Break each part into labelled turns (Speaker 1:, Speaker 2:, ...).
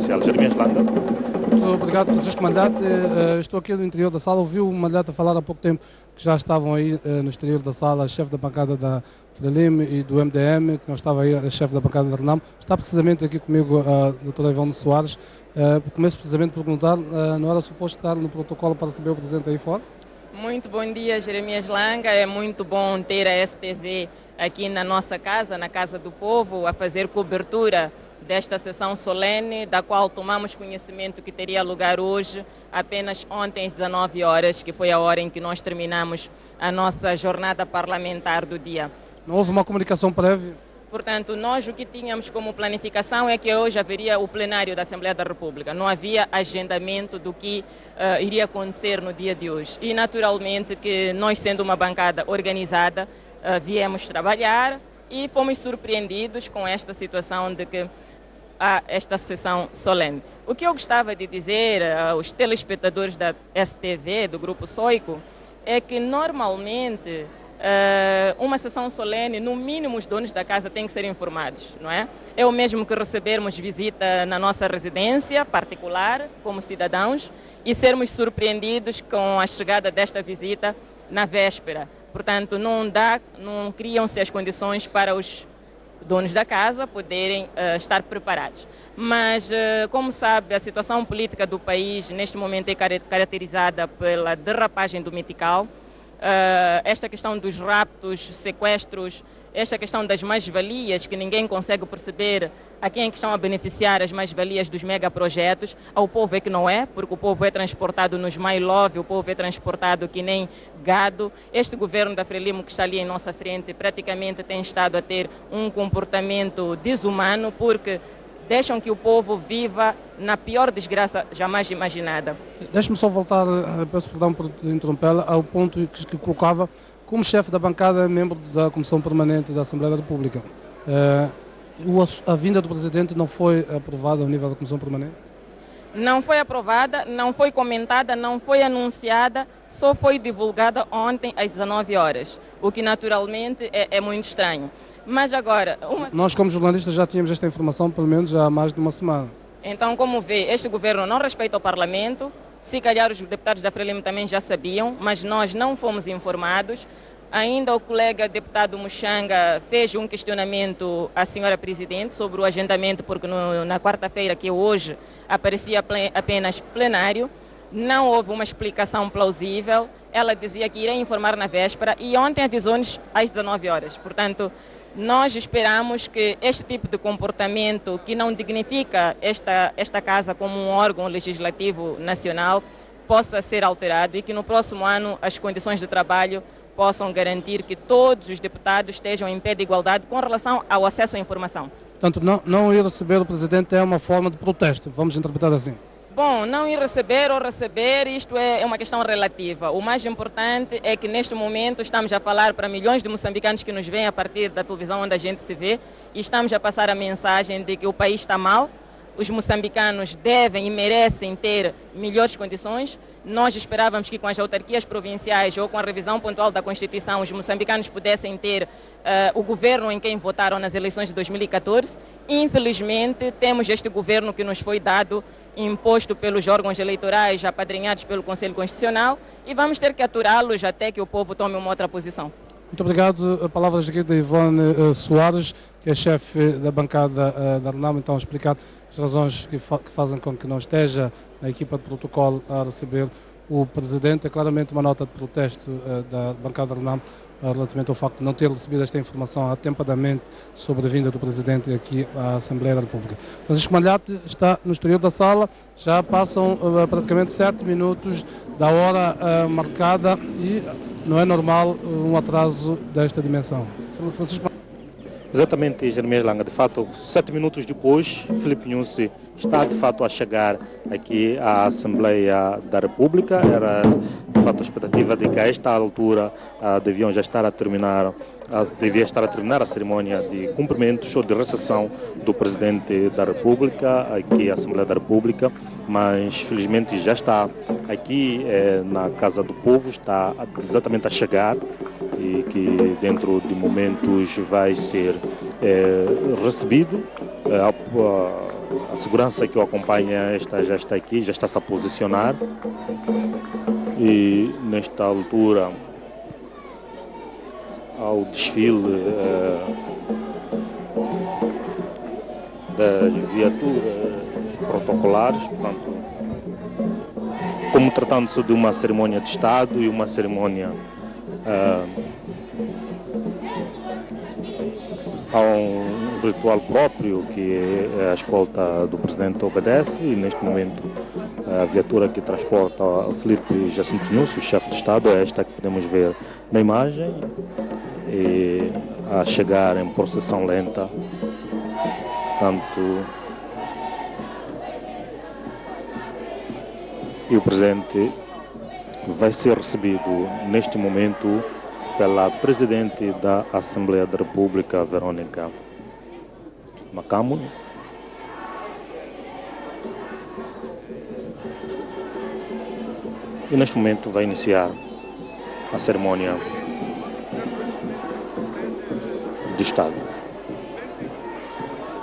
Speaker 1: Social. Jeremias Langa.
Speaker 2: Muito obrigado, Francisco Malhate. Estou aqui no interior da sala. Ouvi o Malhate falar há pouco tempo que já estavam aí no exterior da sala a chefe da bancada da Frelimo e do MDM, que não estava aí a chefe da bancada da RENAM. Está precisamente aqui comigo a doutora Ivone Soares. Começo precisamente por perguntar, não era suposto estar no protocolo para receber o Presidente aí fora?
Speaker 3: Muito bom dia, Jeremias Langa. É muito bom ter a STV aqui na nossa casa, na Casa do Povo, a fazer cobertura desta sessão solene, da qual tomamos conhecimento que teria lugar hoje, apenas ontem às 19 horas, que foi a hora em que nós terminamos a nossa jornada parlamentar do dia.
Speaker 2: Não houve uma comunicação prévia?
Speaker 3: Portanto, nós o que tínhamos como planificação é que hoje haveria o plenário da Assembleia da República. Não havia agendamento do que iria acontecer no dia de hoje. E, naturalmente, que nós, sendo uma bancada organizada, viemos trabalhar e fomos surpreendidos com esta situação de que há esta sessão solene. O que eu gostava de dizer aos telespectadores da STV, do Grupo Soico, é que, normalmente, uma sessão solene, no mínimo os donos da casa têm que ser informados, não é? É o mesmo que recebermos visita na nossa residência particular, como cidadãos, e sermos surpreendidos com a chegada desta visita na véspera. Portanto, não criam-se as condições para os donos da casa poderem estar preparados. Mas, como sabe, a situação política do país neste momento é caracterizada pela derrapagem do Metical. Esta questão dos raptos, sequestros, esta questão das mais-valias, que ninguém consegue perceber a quem é que estão a beneficiar as mais-valias dos megaprojetos. Ao povo é que não é, porque o povo é transportado nos My Love, o povo é transportado que nem gado. Este governo da Frelimo que está ali em nossa frente praticamente tem estado a ter um comportamento desumano, porque deixam que o povo viva na pior desgraça jamais imaginada.
Speaker 2: Deixe-me só voltar, peço perdão por interrompê-la, ao ponto que colocava como chefe da bancada, membro da Comissão Permanente da Assembleia da República. A vinda do Presidente não foi aprovada ao nível da Comissão Permanente?
Speaker 3: Não foi aprovada, não foi comentada, não foi anunciada, só foi divulgada ontem às 19 horas, o que naturalmente é muito estranho. Mas agora...
Speaker 2: Nós, como jornalistas, já tínhamos esta informação pelo menos há mais de uma semana.
Speaker 3: Então, como vê, este governo não respeita o Parlamento, se calhar os deputados da Frelimo também já sabiam, mas nós não fomos informados. Ainda o colega deputado Muxanga fez um questionamento à senhora Presidente sobre o agendamento, porque na quarta-feira, que hoje, aparecia apenas plenário. Não houve uma explicação plausível. Ela dizia que iria informar na véspera e ontem avisou-nos às 19 horas. Portanto, nós esperamos que este tipo de comportamento, que não dignifica esta casa como um órgão legislativo nacional, possa ser alterado e que no próximo ano as condições de trabalho possam garantir que todos os deputados estejam em pé de igualdade com relação ao acesso à informação.
Speaker 2: Portanto, não ir receber o Presidente é uma forma de protesto, vamos interpretar assim?
Speaker 3: Bom, não ir receber ou receber, isto é uma questão relativa. O mais importante é que neste momento estamos a falar para milhões de moçambicanos que nos veem a partir da televisão onde a gente se vê e estamos a passar a mensagem de que o país está mal, os moçambicanos devem e merecem ter melhores condições. Nós esperávamos que com as autarquias provinciais ou com a revisão pontual da Constituição os moçambicanos pudessem ter o governo em quem votaram nas eleições de 2014. Infelizmente, temos este governo que nos foi dado, imposto pelos órgãos eleitorais, apadrinhados pelo Conselho Constitucional, e vamos ter que aturá-los até que o povo tome uma outra posição.
Speaker 2: Muito obrigado. Palavras aqui da Ivone Soares, que é chefe da bancada da RENAM, então a explicar as razões que fazem com que não esteja na equipa de protocolo a receber o Presidente. É claramente uma nota de protesto da bancada da RENAM relativamente ao facto de não ter recebido esta informação atempadamente sobre a vinda do Presidente aqui à Assembleia da República. Francisco Malhate está no exterior da sala, já passam praticamente 7 minutos da hora marcada e não é normal um atraso desta dimensão. Francisco...
Speaker 1: Exatamente, Jeremias Langa. De fato, 7 minutos depois, Filipe Nyusi está de fato a chegar aqui à Assembleia da República. Era de fato a expectativa de que a esta altura devia estar a terminar a cerimónia de cumprimentos ou de recepção do Presidente da República aqui à Assembleia da República, mas felizmente já está aqui na Casa do Povo, está exatamente a chegar e que dentro de momentos vai ser recebido A segurança que o acompanha já está aqui, já está-se a posicionar. E nesta altura, ao desfile das viaturas protocolares, portanto, como tratando-se de uma cerimônia de Estado e uma cerimônia há um ritual próprio que a escolta do presidente obedece, e neste momento a viatura que transporta Filipe Jacinto Nyusi, o chefe de Estado, é esta que podemos ver na imagem, e a chegar em processão lenta. Portanto, e o presidente vai ser recebido neste momento pela Presidente da Assembleia da República, Verônica Macamo. E neste momento vai iniciar a cerimônia de Estado,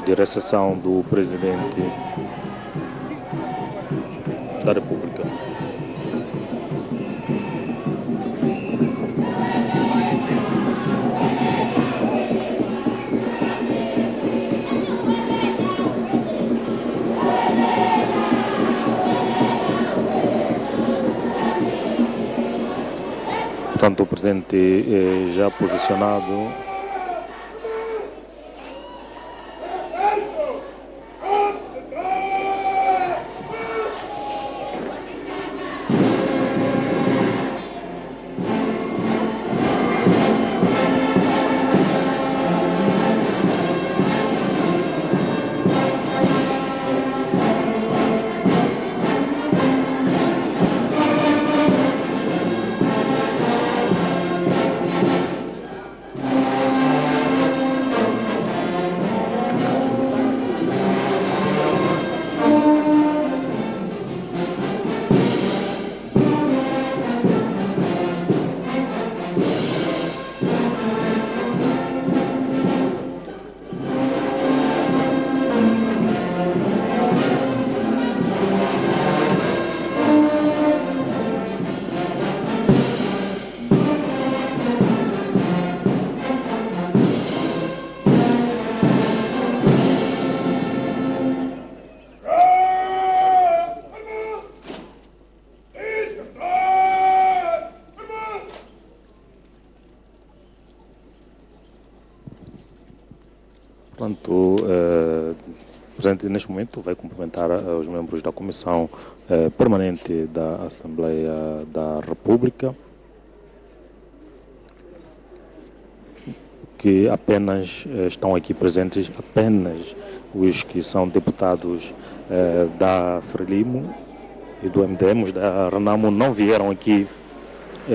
Speaker 1: de recepção do Presidente da República. Portanto, o presidente já posicionado. Portanto, o Presidente neste momento vai cumprimentar os membros da Comissão Permanente da Assembleia da República, que apenas estão aqui presentes, apenas os que são deputados da Frelimo e do MDM, os da Renamo, não vieram aqui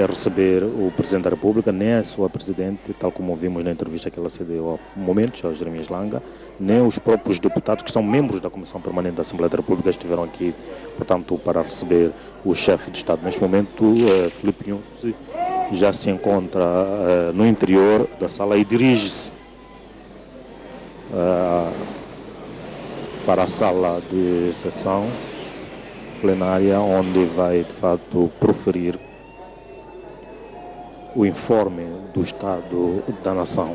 Speaker 1: receber o Presidente da República, nem a sua Presidente, tal como vimos na entrevista que ela cedeu há momentos, ao Jeremias Langa, nem os próprios deputados que são membros da Comissão Permanente da Assembleia da República estiveram aqui, portanto, para receber o chefe de Estado. Neste momento, Filipe Nyusi já se encontra no interior da sala e dirige-se para a sala de sessão plenária, onde vai, de fato, proferir o informe do Estado da Nação.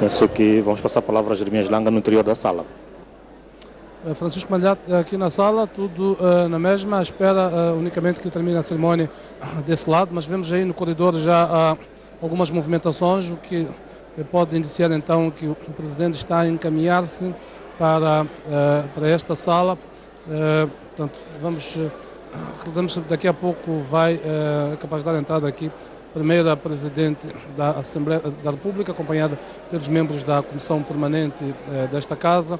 Speaker 1: Penso que vamos passar a palavra a Jeremias Langa no interior da sala.
Speaker 2: Francisco Malhate, aqui na sala, tudo na mesma, à espera unicamente que termine a cerimónia desse lado, mas vemos aí no corredor já algumas movimentações, o que pode indiciar então que o Presidente está a encaminhar-se para esta sala. Portanto, recordamos que daqui a pouco vai capaz de dar entrada aqui primeiro a Presidente da Assembleia da República, acompanhada pelos membros da Comissão Permanente desta Casa.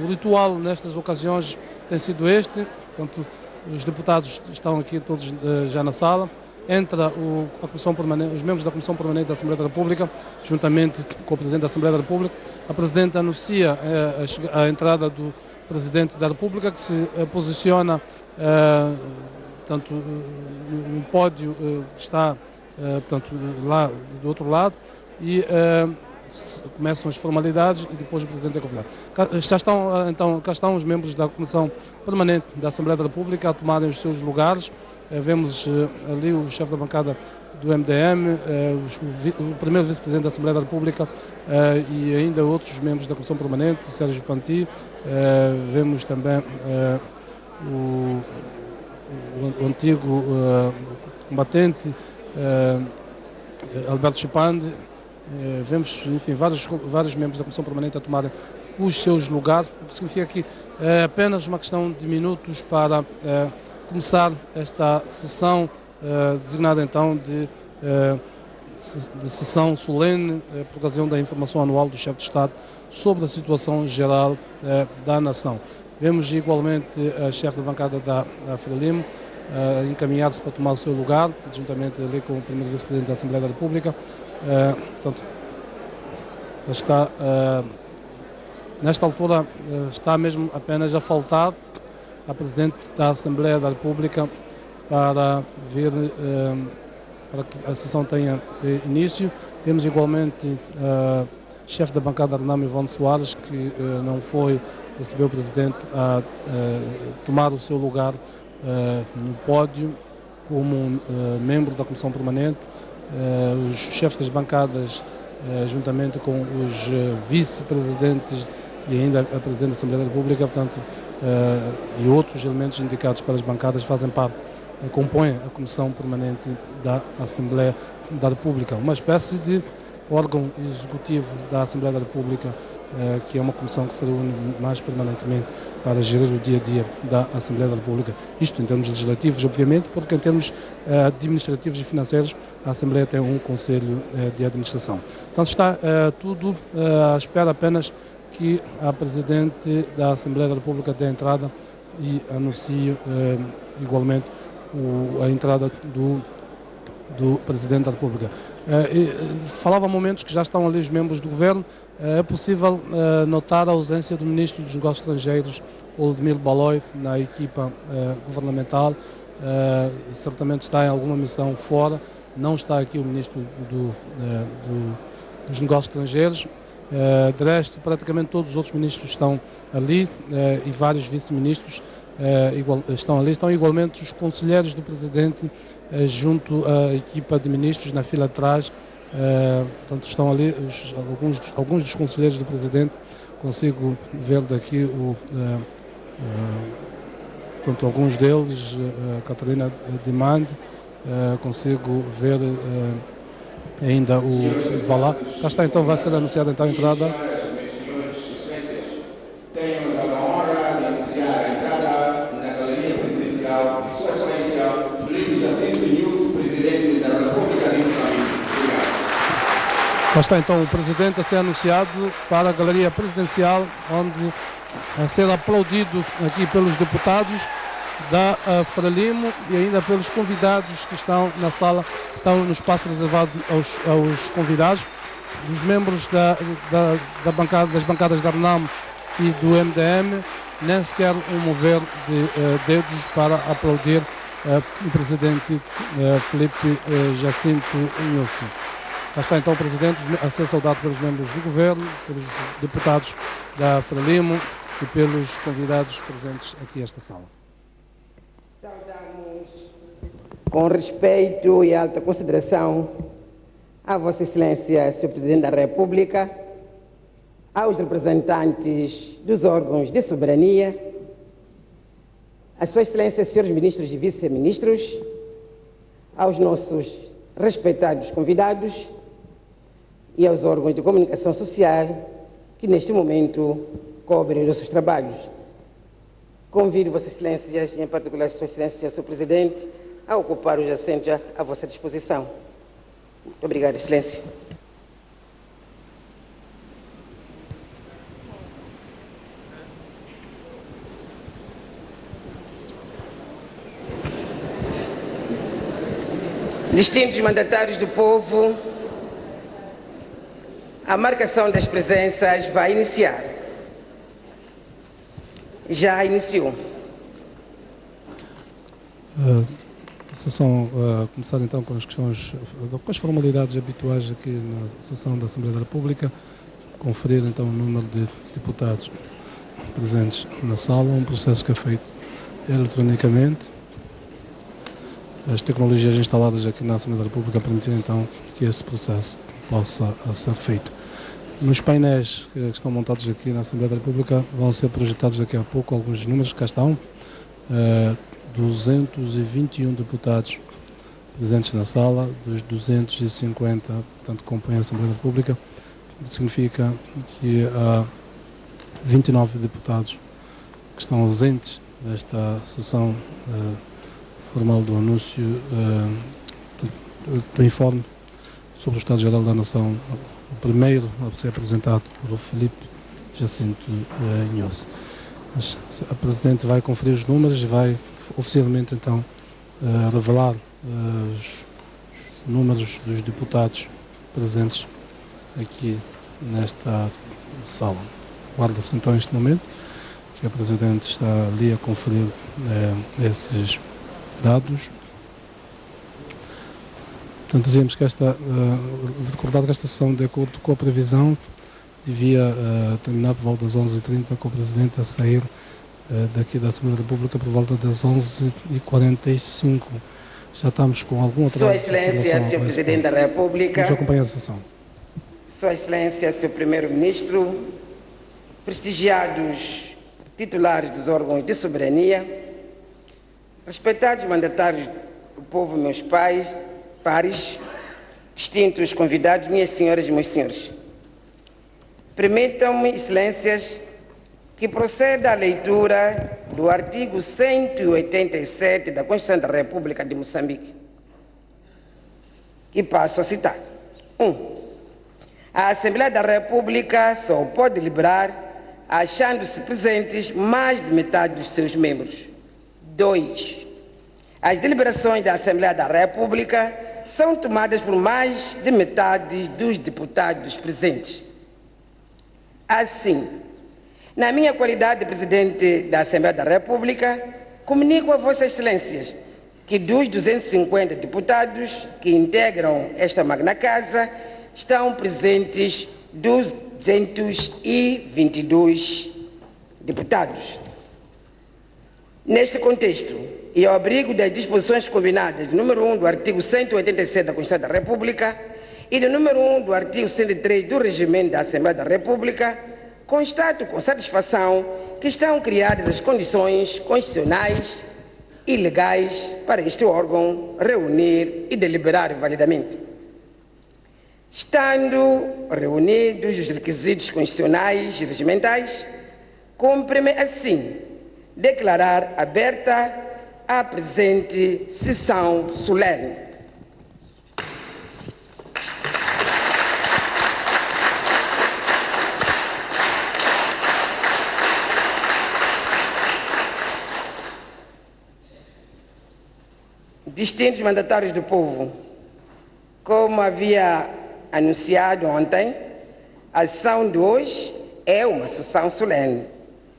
Speaker 2: O ritual nestas ocasiões tem sido este, portanto, os deputados estão aqui todos já na sala. Entra a Comissão Permanente, os membros da Comissão Permanente da Assembleia da República, juntamente com o Presidente da Assembleia da República, a Presidente anuncia a entrada do Presidente da República, que se posiciona portanto, no pódio que está portanto, lá do outro lado, e começam as formalidades e depois o Presidente é convidado. Cá estão os membros da Comissão Permanente da Assembleia da República a tomarem os seus lugares. Vemos ali o chefe da bancada do MDM, o primeiro vice-presidente da Assembleia da República e ainda outros membros da Comissão Permanente, Sérgio Panti. Vemos também o antigo combatente Alberto Chupande. Vemos, enfim, vários membros da Comissão Permanente a tomarem os seus lugares, o que significa que é apenas uma questão de minutos para começar esta sessão designada então de sessão solene por ocasião da informação anual do chefe de Estado sobre a situação geral da nação. Vemos igualmente a chefe da bancada da Frelimo encaminhar-se para tomar o seu lugar, juntamente ali com o primeiro vice-presidente da Assembleia da República. Portanto, está, nesta altura está mesmo apenas a faltar a Presidente da Assembleia da República para vir para que a sessão tenha início. Temos igualmente chefe da bancada da RENAM, Ivone Soares, que não foi receber o Presidente a tomar o seu lugar no pódio como membro da Comissão Permanente. Os chefes das bancadas, juntamente com os vice-presidentes e ainda a Presidente da Assembleia da República, portanto, e outros elementos indicados para as bancadas fazem parte, compõem a Comissão Permanente da Assembleia da República, uma espécie de órgão executivo da Assembleia da República, que é uma comissão que se reúne mais permanentemente para gerir o dia-a-dia da Assembleia da República. Isto em termos legislativos, obviamente, porque em termos administrativos e financeiros, a Assembleia tem um Conselho de Administração. Então está tudo à espera apenas que a Presidente da Assembleia da República dê a entrada e anuncie igualmente a entrada do Presidente da República. Falava há momentos que já estão ali os membros do Governo. É possível notar a ausência do Ministro dos Negócios Estrangeiros, Oldemir Baloi, na equipa governamental. Certamente está em alguma missão fora. Não está aqui o Ministro dos Negócios Estrangeiros. De resto, praticamente todos os outros ministros estão ali e vários vice-ministros estão ali. Estão igualmente os conselheiros do Presidente junto à equipa de ministros na fila atrás. Portanto, estão ali alguns dos conselheiros do Presidente. Consigo ver daqui portanto, alguns deles, Catarina Dimand, consigo ver ainda o Valá. Cá está, então, vai ser anunciada então a entrada.
Speaker 4: Tenho a honra de iniciar a entrada na galeria presidencial de Sua Excelência Felipe Jacinto Nyusi, Presidente da República de Moçambique. Obrigado.
Speaker 2: Cá está então o Presidente a ser anunciado para a galeria presidencial, onde a ser aplaudido aqui pelos deputados da Frelimo e ainda pelos convidados que estão na sala, que estão no espaço reservado aos convidados, dos membros das bancadas da RENAM e do MDM, nem sequer um mover de dedos para aplaudir o Presidente Felipe Jacinto Nyusi. Lá está então o Presidente a ser saudado pelos membros do Governo, pelos deputados da Frelimo e pelos convidados presentes aqui esta sala.
Speaker 5: Saudamos com respeito e alta consideração a Vossa Excelência, Sr. Presidente da República, aos representantes dos órgãos de soberania, a Sua Excelência, Srs. Ministros e Vice-Ministros, aos nossos respeitados convidados e aos órgãos de comunicação social que neste momento cobrem os nossos trabalhos. Convido Vossas Excelências, e em particular Sua Excelência, Sr. Presidente, a ocupar os assentos à vossa disposição. Muito obrigado, Excelência. Distintos mandatários do povo, A marcação das presenças vai iniciar. Já iniciou.
Speaker 2: A sessão começar então com as questões, com as formalidades habituais aqui na sessão da Assembleia da República. Conferir então o número de deputados presentes na sala, um processo que é feito eletronicamente. As tecnologias instaladas aqui na Assembleia da República permitem então que esse processo possa ser feito. Nos painéis que estão montados aqui na Assembleia da República vão ser projetados daqui a pouco alguns números, cá estão, 221 deputados presentes na sala, dos 250, portanto, que compõem a Assembleia da República, significa que há 29 deputados que estão ausentes desta sessão formal do anúncio do informe sobre o Estado-Geral da Nação, o primeiro a ser apresentado por Filipe Jacinto Inhosse. Mas a Presidente vai conferir os números e vai oficialmente então revelar os números dos deputados presentes aqui nesta sala. Guarda-se então este momento que a Presidente está ali a conferir esses dados. Portanto, dizemos que recordar que esta sessão, de acordo com a previsão, devia terminar por volta das 11h30, com o Presidente a sair daqui da Assembleia da República por volta das 11h45. Já estamos com algum atraso.
Speaker 5: Sua Excelência, Sr. Presidente da República.
Speaker 2: Vamos acompanhar a sessão.
Speaker 5: Sua Excelência, Sr. Primeiro-Ministro, prestigiados titulares dos órgãos de soberania, respeitados mandatários do povo, meus pares, distintos convidados, minhas senhoras e meus senhores. Permitam-me, Excelências, que proceda à leitura do artigo 187 da Constituição da República de Moçambique, que passo a citar. 1. A Assembleia da República só pode deliberar achando-se presentes mais de metade dos seus membros. 2. As deliberações da Assembleia da República são tomadas por mais de metade dos deputados presentes. Assim, na minha qualidade de Presidente da Assembleia da República, comunico a Vossas Excelências que dos 250 deputados que integram esta magna casa, estão presentes 222 deputados. Neste contexto, e ao abrigo das disposições combinadas do número 1 do artigo 187 da Constituição da República e do número 1 do artigo 103 do Regimento da Assembleia da República, constato com satisfação que estão criadas as condições constitucionais e legais para este órgão reunir e deliberar validamente. Estando reunidos os requisitos constitucionais e regimentais, cumpre-me assim declarar aberta a presente sessão solene. Distintos mandatários do povo, como havia anunciado ontem, a sessão de hoje é uma sessão solene,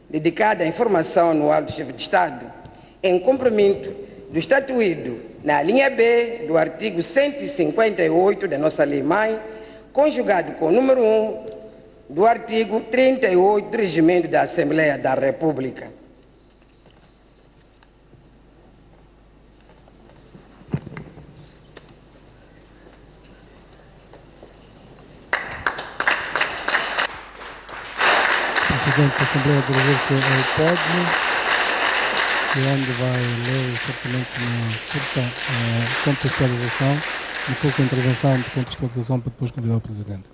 Speaker 5: dedicada à informação anual do chefe de Estado, em cumprimento do estatuído na linha B do artigo 158 da nossa lei-mãe, conjugado com o número 1 do artigo 38 do Regimento da Assembleia da República.
Speaker 2: O Presidente da Assembleia dirige-se ao pódio, onde vai ler certamente uma curta contextualização e pouca intervenção de contextualização para depois convidar o Presidente.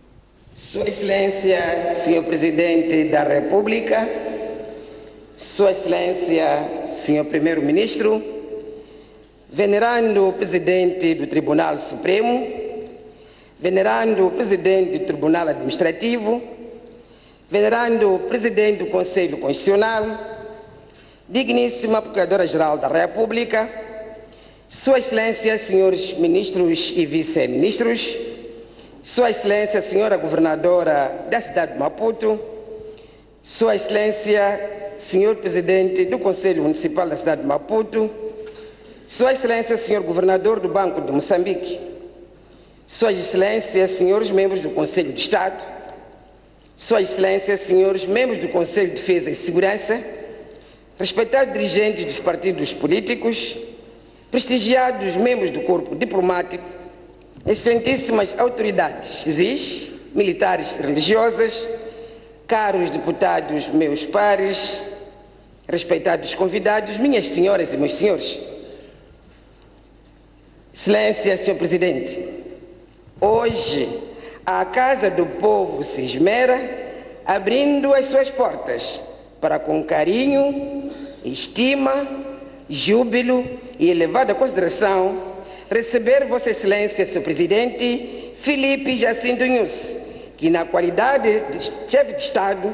Speaker 5: Sua Excelência, Sr. Presidente da República, Sua Excelência, Sr. Primeiro-Ministro, venerando o Presidente do Tribunal Supremo, venerando o Presidente do Tribunal Administrativo, venerando o Presidente do Conselho Constitucional, digníssima Procuradora-Geral da República, Sua Excelência, senhores ministros e vice-ministros, Sua Excelência, Senhora Governadora da cidade de Maputo, Sua Excelência, Senhor Presidente do Conselho Municipal da cidade de Maputo, Sua Excelência, Senhor Governador do Banco de Moçambique, Sua Excelência, Senhores Membros do Conselho de Estado, Sua Excelência, Senhores Membros do Conselho de Defesa e Segurança, respeitados dirigentes dos partidos políticos, prestigiados membros do corpo diplomático, excelentíssimas autoridades civis, militares e religiosas, caros deputados, meus pares, respeitados convidados, minhas senhoras e meus senhores. Excelência, Senhor Presidente, hoje a Casa do Povo se esmera abrindo as suas portas para com carinho, estima, júbilo e elevada consideração receber Vossa Excelência, Senhor Presidente Filipe Jacinto Nyusi, que na qualidade de chefe de Estado,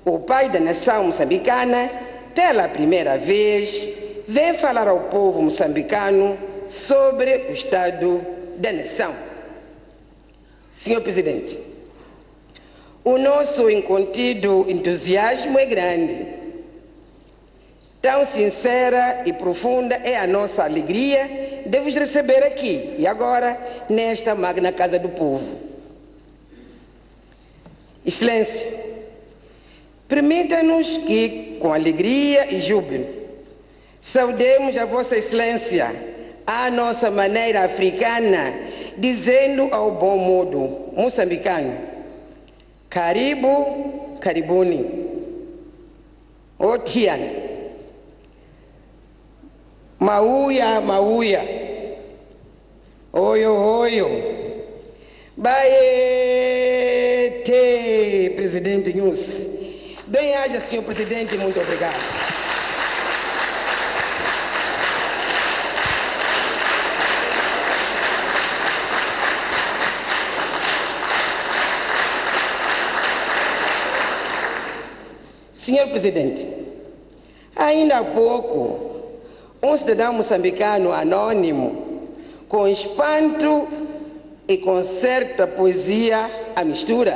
Speaker 5: o pai da nação moçambicana, pela primeira vez, vem falar ao povo moçambicano sobre o estado da nação. Senhor Presidente, o nosso incontido entusiasmo é grande. Tão sincera e profunda é a nossa alegria de vos receber aqui e agora nesta magna Casa do Povo. Excelência, permita-nos que, com alegria e júbilo, saudemos a Vossa Excelência à nossa maneira africana, dizendo ao bom modo moçambicano: Karibu, karibuni, Otian, Mauya, mauya, Oyo, oyo, Baete, Presidente Nyusi. Bem-aja, Senhor Presidente, muito obrigado. Senhor Presidente, ainda há pouco, um cidadão moçambicano anônimo, com espanto e com certa poesia à mistura,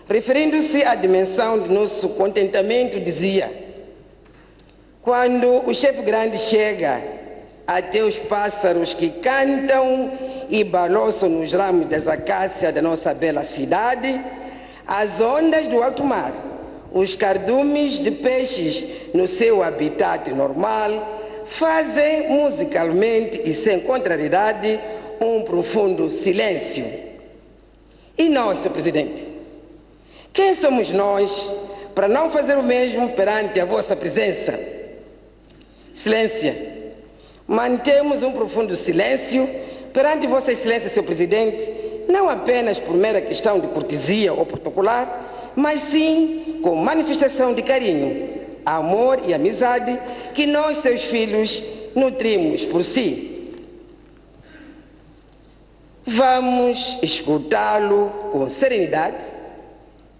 Speaker 5: referindo-se à dimensão do nosso contentamento, dizia: quando o chefe grande chega, até os pássaros que cantam e balançam nos ramos das acácias da nossa bela cidade, as ondas do alto mar, os cardumes de peixes no seu habitat normal, fazem musicalmente e sem contrariedade um profundo silêncio. E nós, Senhor Presidente, quem somos nós para não fazer o mesmo perante a vossa presença? Excelência, mantemos um profundo silêncio perante Vossa Excelência, Senhor Presidente, não apenas por mera questão de cortesia ou protocolar, mas sim com manifestação de carinho, amor e amizade que nós, seus filhos, nutrimos por si. Vamos escutá-lo com serenidade,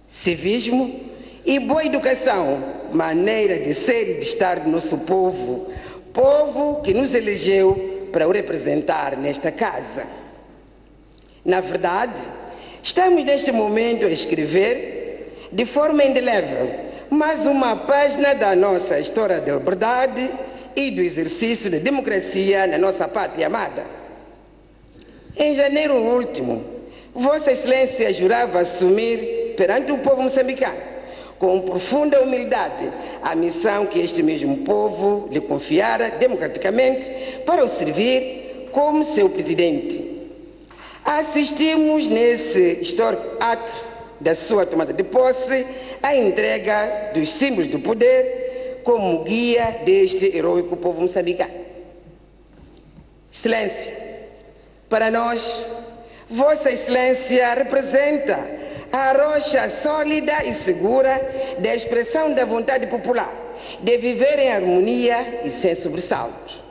Speaker 5: civismo e boa educação, maneira de ser e de estar do nosso povo, povo que nos elegeu para o representar nesta casa. Na verdade, estamos neste momento a escrever, de forma indelével, mais uma página da nossa história de liberdade e do exercício da democracia na nossa pátria amada. Em janeiro último, Vossa Excelência jurava assumir perante o povo moçambicano, com profunda humildade, a missão que este mesmo povo lhe confiara democraticamente para o servir como seu presidente. Assistimos nesse histórico ato da sua tomada de posse à entrega dos símbolos do poder como guia deste heróico povo moçambicano. Excelência, para nós, Vossa Excelência representa a rocha sólida e segura da expressão da vontade popular de viver em harmonia e sem sobressaltos.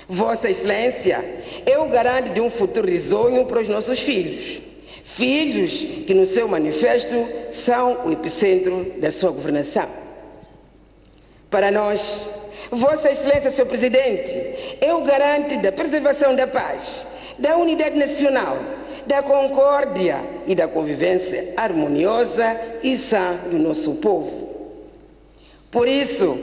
Speaker 5: Vossa Excelência é o garante de um futuro risonho para os nossos filhos, filhos que no seu manifesto são o epicentro da sua governação. Para nós, Vossa Excelência, Senhor Presidente, é o garante da preservação da paz, da unidade nacional, da concórdia e da convivência harmoniosa e sã do nosso povo. Por isso,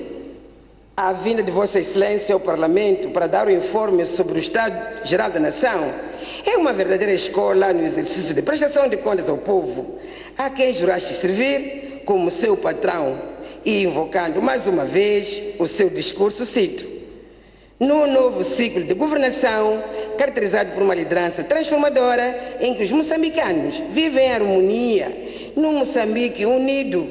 Speaker 5: a vinda de Vossa Excelência ao Parlamento para dar o informe sobre o Estado-Geral da Nação é uma verdadeira escola no exercício de prestação de contas ao povo, a quem juraste servir como seu patrão, e invocando mais uma vez o seu discurso, cito: no novo ciclo de governação, caracterizado por uma liderança transformadora, em que os moçambicanos vivem em harmonia, num Moçambique unido,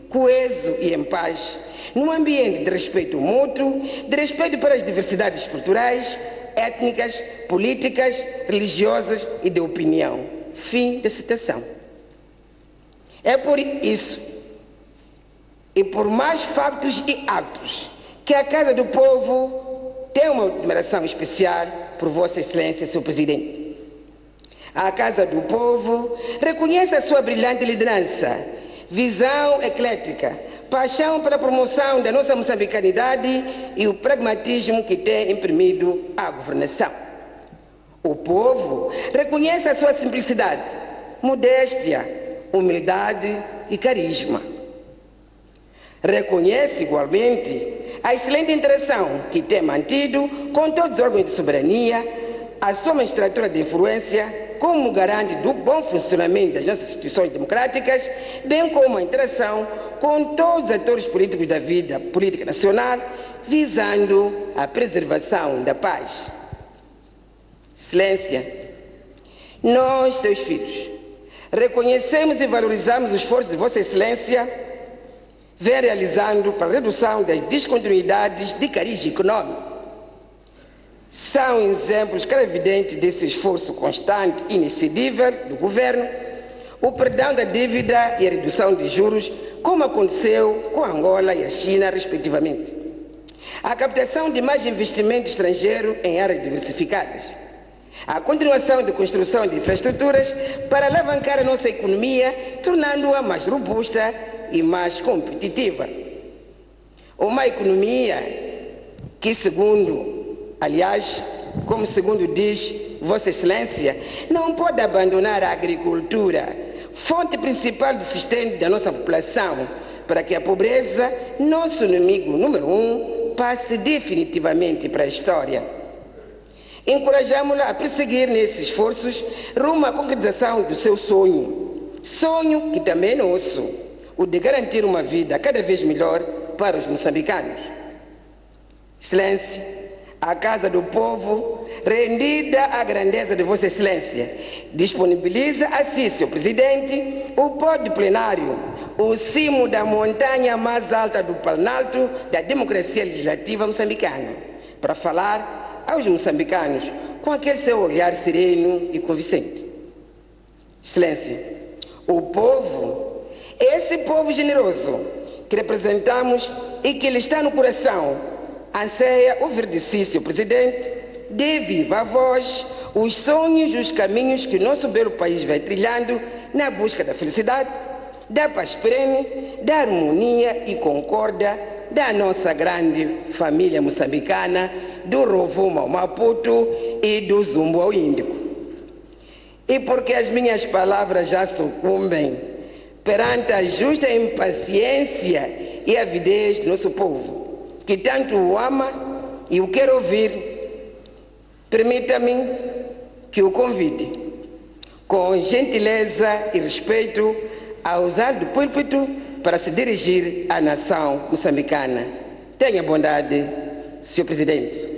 Speaker 5: coeso e em paz, num ambiente de respeito mútuo, de respeito para as diversidades culturais, étnicas, políticas, religiosas e de opinião. Fim da citação. É por isso, e por mais factos e atos, que a Casa do Povo tem uma admiração especial por Vossa Excelência, Sr. Presidente. A Casa do Povo reconhece a sua brilhante liderança, visão eclética, paixão pela promoção da nossa moçambicanidade e o pragmatismo que tem imprimido à governação. O povo reconhece a sua simplicidade, modéstia, humildade e carisma. Reconhece igualmente a excelente interação que tem mantido com todos os órgãos de soberania, a sua magistratura de influência como garante do bom funcionamento das nossas instituições democráticas, bem como a interação com todos os atores políticos da vida política nacional, visando a preservação da paz. Excelência, nós, seus filhos, reconhecemos e valorizamos o esforço de Vossa Excelência vem realizando para a redução das descontinuidades de cariz econômico. São exemplos clarividentes desse esforço constante e inexcedível do governo, o perdão da dívida e a redução de juros, como aconteceu com Angola e a China, respectivamente. A captação de mais investimento estrangeiro em áreas diversificadas. A continuação de construção de infraestruturas para alavancar a nossa economia, tornando-a mais robusta e mais competitiva. Uma economia que, como segundo diz Vossa Excelência, não pode abandonar a agricultura, fonte principal do sustento da nossa população, para que a pobreza, nosso inimigo número 1, passe definitivamente para a história. Encorajamos-la a prosseguir nesses esforços rumo à concretização do seu sonho que também é nosso, o de garantir uma vida cada vez melhor para os moçambicanos. Excelência, a Casa do Povo, rendida à grandeza de Vossa Excelência, disponibiliza a si, Sr. Presidente, o pódio plenário, o cimo da montanha mais alta do Planalto da democracia legislativa moçambicana, para falar aos moçambicanos com aquele seu olhar sereno e convincente. Excelência, o povo, esse povo generoso que representamos e que lhe está no coração, anseia ouvir de si, Sr. Presidente, de viva voz, os sonhos e os caminhos que o nosso belo país vai trilhando na busca da felicidade, da paz perene, da harmonia e concórdia da nossa grande família moçambicana, do Rovuma ao Maputo e do Zumbo ao Índico. E porque as minhas palavras já sucumbem perante a justa impaciência e avidez do nosso povo, que tanto o ama e o quer ouvir, permita-me que o convide, com gentileza e respeito, a usar do púlpito para se dirigir à nação moçambicana. Tenha bondade, Sr. Presidente.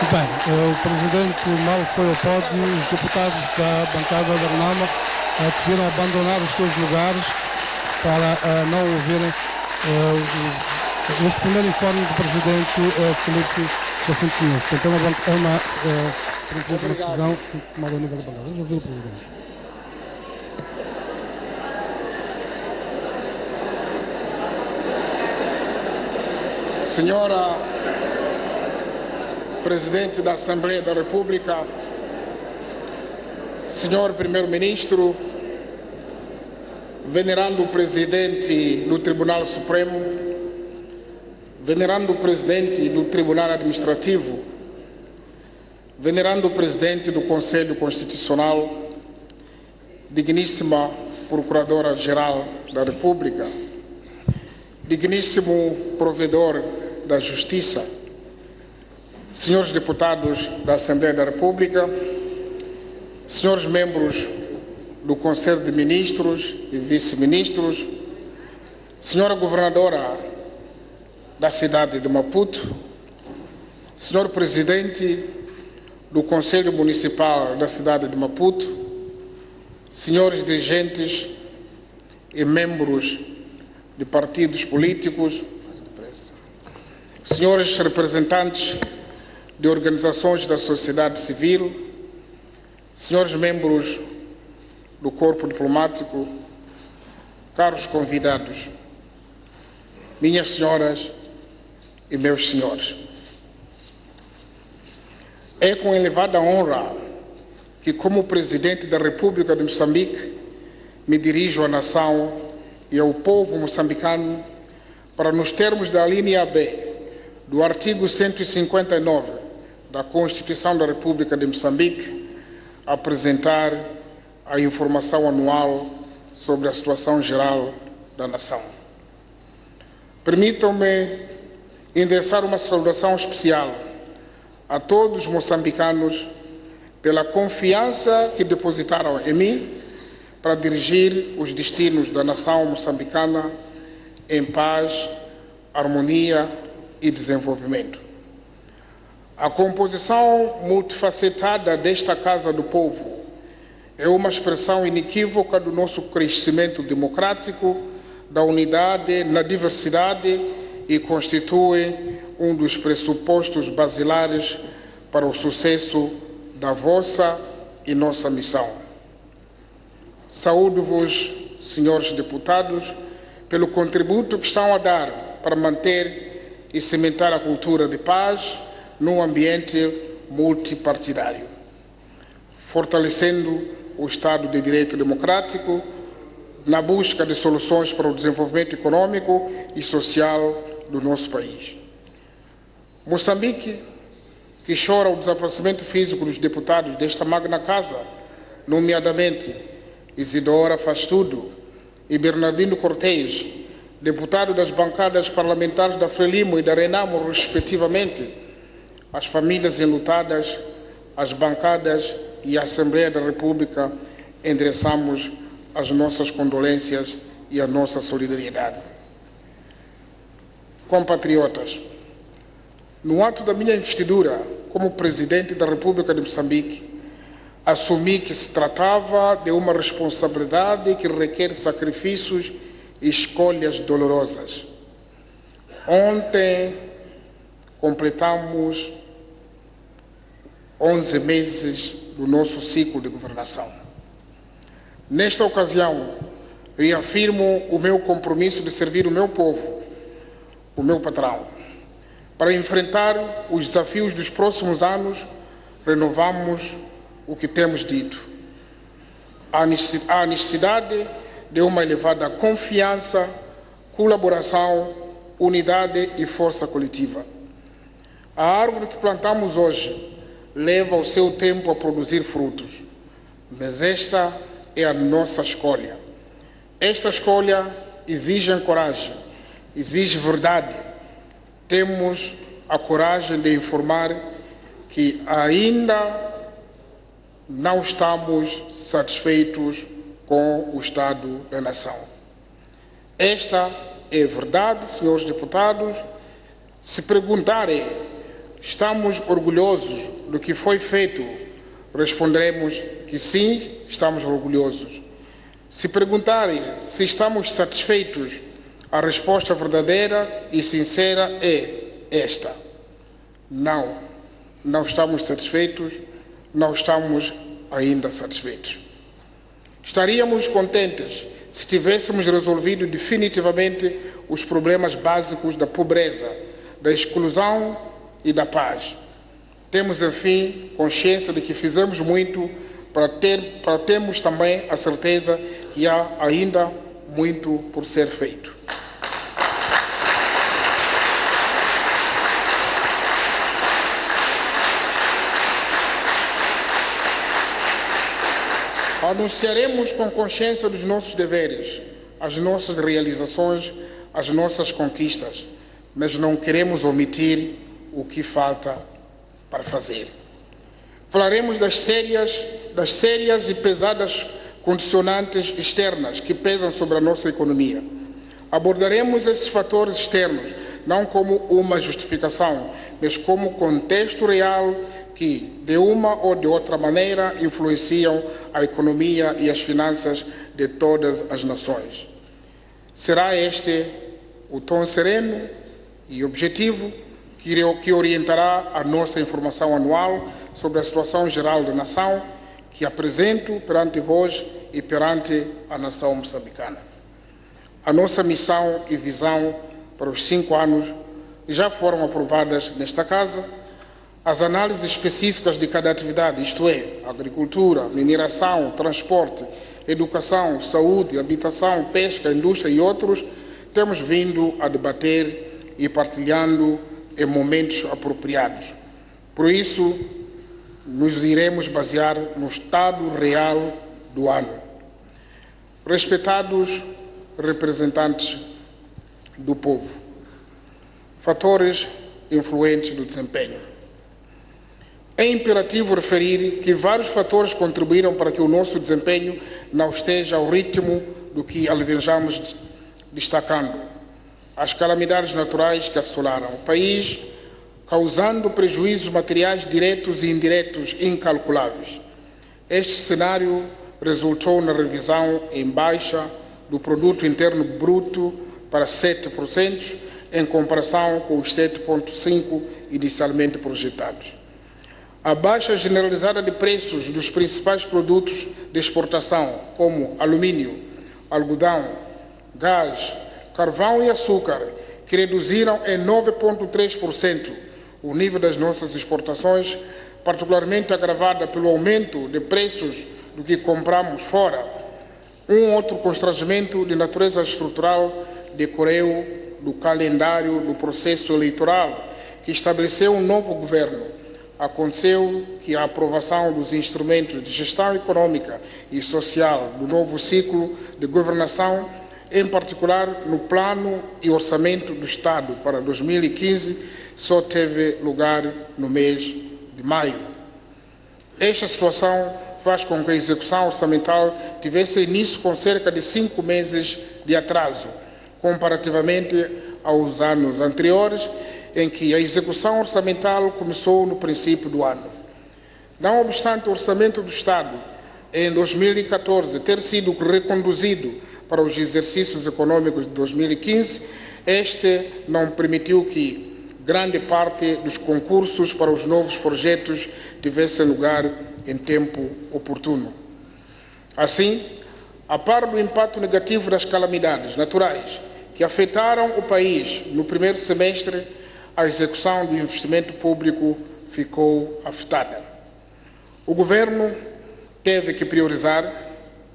Speaker 2: Bem, o Presidente mal foi ao pódio, os deputados da bancada da Renamo decidiram abandonar os seus lugares para não ouvirem este primeiro informe do Presidente Filipe Jacinto Nunes. Portanto, é uma decisão tomada ao nível da bancada. Vamos ouvir o Presidente.
Speaker 6: Senhora Presidente da Assembleia da República, Senhor Primeiro-Ministro, venerando o Presidente do Tribunal Supremo, venerando o Presidente do Tribunal Administrativo, venerando o Presidente do Conselho Constitucional, digníssima Procuradora-Geral da República, digníssimo Provedor da Justiça, senhores deputados da Assembleia da República, senhores membros do Conselho de Ministros e Vice-Ministros, senhora Governadora da cidade de Maputo, senhor Presidente do Conselho Municipal da cidade de Maputo, senhores dirigentes e membros de partidos políticos, senhores representantes de organizações da sociedade civil, senhores membros do corpo diplomático, caros convidados, minhas senhoras e meus senhores. É com elevada honra que, como Presidente da República de Moçambique, me dirijo à nação e ao povo moçambicano para, nos termos da linha B do artigo 159 da Constituição da República de Moçambique, apresentar a informação anual sobre a situação geral da nação. Permitam-me endereçar uma saudação especial a todos os moçambicanos pela confiança que depositaram em mim para dirigir os destinos da nação moçambicana em paz, harmonia e desenvolvimento. A composição multifacetada desta Casa do Povo é uma expressão inequívoca do nosso crescimento democrático, da unidade na diversidade e constitui um dos pressupostos basilares para o sucesso da vossa e nossa missão. Saúdo-vos, senhores deputados, pelo contributo que estão a dar para manter e cimentar a cultura de paz num ambiente multipartidário, fortalecendo o Estado de Direito democrático na busca de soluções para o desenvolvimento econômico e social do nosso país. Moçambique, que chora o desaparecimento físico dos deputados desta magna casa, nomeadamente Isidora Fastudo e Bernardino Cortês, deputado das bancadas parlamentares da Frelimo e da Renamo, respectivamente, as famílias enlutadas, as bancadas e a Assembleia da República, endereçamos as nossas condolências e a nossa solidariedade. Compatriotas, no ato da minha investidura como Presidente da República de Moçambique, assumi que se tratava de uma responsabilidade que requer sacrifícios e escolhas dolorosas. Ontem completamos 11 meses do nosso ciclo de governação. Nesta ocasião, reafirmo o meu compromisso de servir o meu povo, o meu patrão. Para enfrentar os desafios dos próximos anos, renovamos o que temos dito. Há necessidade de uma elevada confiança, colaboração, unidade e força coletiva. A árvore que plantamos hoje leva o seu tempo a produzir frutos, mas esta é a nossa escolha. Esta escolha exige coragem, exige verdade. Temos a coragem de informar que ainda não estamos satisfeitos com o estado da nação. Esta é verdade, senhores deputados. Se perguntarem Estamos orgulhosos do que foi feito? Responderemos que sim, estamos orgulhosos. Se perguntarem se estamos satisfeitos, a resposta verdadeira e sincera é esta: não, não estamos satisfeitos, não estamos ainda satisfeitos. Estaríamos contentes se tivéssemos resolvido definitivamente os problemas básicos da pobreza, da exclusão e da paz. Temos, enfim, consciência de que fizemos muito para termos também a certeza que há ainda muito por ser feito. Anunciaremos com consciência dos nossos deveres, as nossas realizações, as nossas conquistas, mas não queremos omitir o que falta para fazer. Falaremos das sérias e pesadas condicionantes externas que pesam sobre a nossa economia. Abordaremos esses fatores externos não como uma justificação, mas como contexto real que, de uma ou de outra maneira, influenciam a economia e as finanças de todas as nações. Será este o tom sereno e objetivo que orientará a nossa informação anual sobre a situação geral da nação, que apresento perante vós e perante a nação moçambicana. A nossa missão e visão para os 5 anos já foram aprovadas nesta Casa. As análises específicas de cada atividade, isto é, agricultura, mineração, transporte, educação, saúde, habitação, pesca, indústria e outros, temos vindo a debater e partilhando em momentos apropriados. Por isso, nos iremos basear no estado real do ano. Respeitados representantes do povo, fatores influentes do desempenho. É imperativo referir que vários fatores contribuíram para que o nosso desempenho não esteja ao ritmo do que almejamos, destacando as calamidades naturais que assolaram o país, causando prejuízos materiais diretos e indiretos incalculáveis. Este cenário resultou na revisão em baixa do Produto Interno Bruto para 7%, em comparação com os 7,5% inicialmente projetados. A baixa generalizada de preços dos principais produtos de exportação, como alumínio, algodão, gás, carvão e açúcar, que reduziram em 9,3% o nível das nossas exportações, particularmente agravada pelo aumento de preços do que compramos fora. Um outro constrangimento de natureza estrutural decorreu do calendário do processo eleitoral, que estabeleceu um novo governo. Aconteceu que a aprovação dos instrumentos de gestão econômica e social do novo ciclo de governação, em particular no Plano e Orçamento do Estado para 2015, só teve lugar no mês de maio. Esta situação faz com que a execução orçamental tivesse início com cerca de 5 meses de atraso, comparativamente aos anos anteriores, em que a execução orçamental começou no princípio do ano. Não obstante o Orçamento do Estado, em 2014, ter sido reconduzido para os exercícios econômicos de 2015, este não permitiu que grande parte dos concursos para os novos projetos tivesse lugar em tempo oportuno. Assim, a par do impacto negativo das calamidades naturais que afetaram o país no primeiro semestre, a execução do investimento público ficou afetada. O governo teve que priorizar,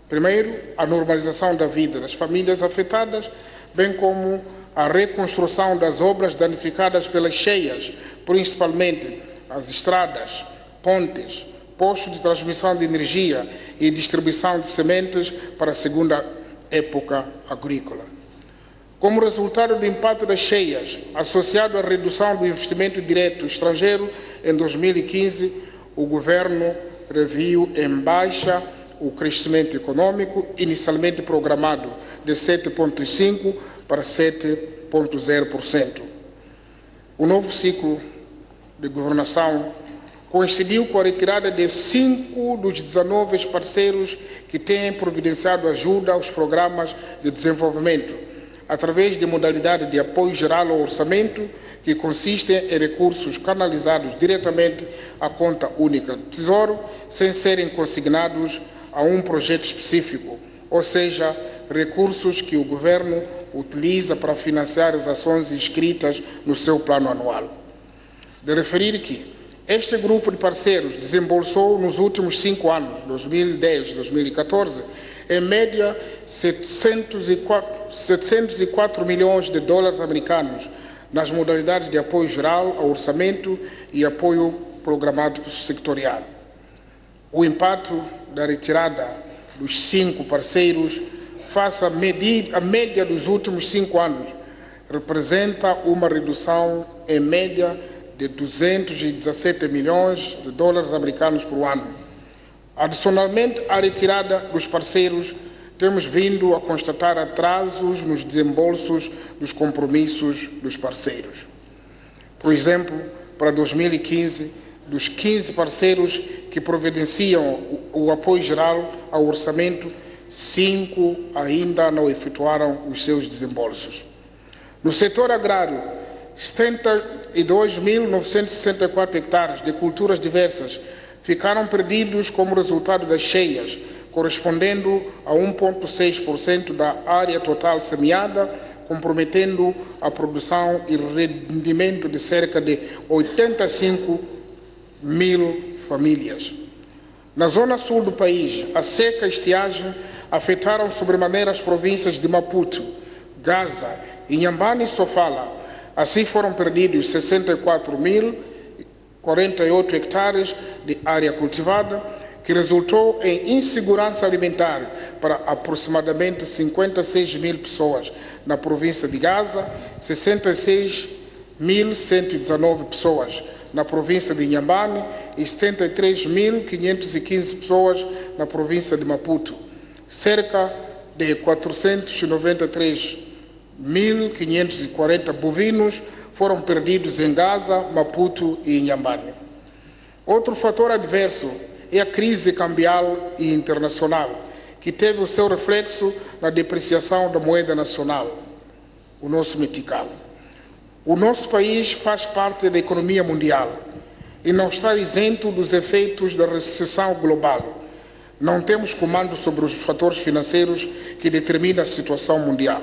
Speaker 6: primeiro, a normalização da vida das famílias afetadas, bem como a reconstrução das obras danificadas pelas cheias, principalmente as estradas, pontes, postos de transmissão de energia e distribuição de sementes para a segunda época agrícola. Como resultado do impacto das cheias, associado à redução do investimento direto estrangeiro, em 2015, o governo reviu em baixa o crescimento econômico, inicialmente programado de 7,5% para 7,0%. O novo ciclo de Governação coincidiu com a retirada de 5 dos 19 parceiros que têm providenciado ajuda aos programas de desenvolvimento, através de modalidade de apoio geral ao orçamento, que consiste em recursos canalizados diretamente à conta única do Tesouro, sem serem consignados a um projeto específico, ou seja, recursos que o Governo utiliza para financiar as ações inscritas no seu plano anual. De referir que este grupo de parceiros desembolsou nos últimos 5 anos, 2010 e 2014, em média 704 milhões de dólares americanos nas modalidades de apoio geral ao orçamento e apoio programático sectorial. O impacto da retirada dos 5 parceiros face à média dos últimos 5 anos representa uma redução em média de 217 milhões de dólares americanos por ano. Adicionalmente à retirada dos parceiros, temos vindo a constatar atrasos nos desembolsos dos compromissos dos parceiros. Por exemplo, para 2015, dos 15 parceiros que providenciam o apoio geral ao orçamento, 5 ainda não efetuaram os seus desembolsos. No setor agrário, 72.964 hectares de culturas diversas ficaram perdidos como resultado das cheias, correspondendo a 1,6% da área total semeada, comprometendo a produção e rendimento de cerca de 85 mil famílias. Na zona sul do país, a seca e a estiagem afetaram sobremaneira as províncias de Maputo, Gaza, Inhambane e Sofala. Assim foram perdidos 64.048 hectares de área cultivada, que resultou em insegurança alimentar para aproximadamente 56 mil pessoas na província de Gaza, 66.119 pessoas na província de Inhambane e 73.515 pessoas na província de Maputo. Cerca de 493.540 bovinos foram perdidos em Gaza, Maputo e Inhambane. Outro fator adverso é a crise cambial e internacional, que teve o seu reflexo na depreciação da moeda nacional, o nosso metical. O nosso país faz parte da economia mundial e não está isento dos efeitos da recessão global. Não temos comando sobre os fatores financeiros que determinam a situação mundial.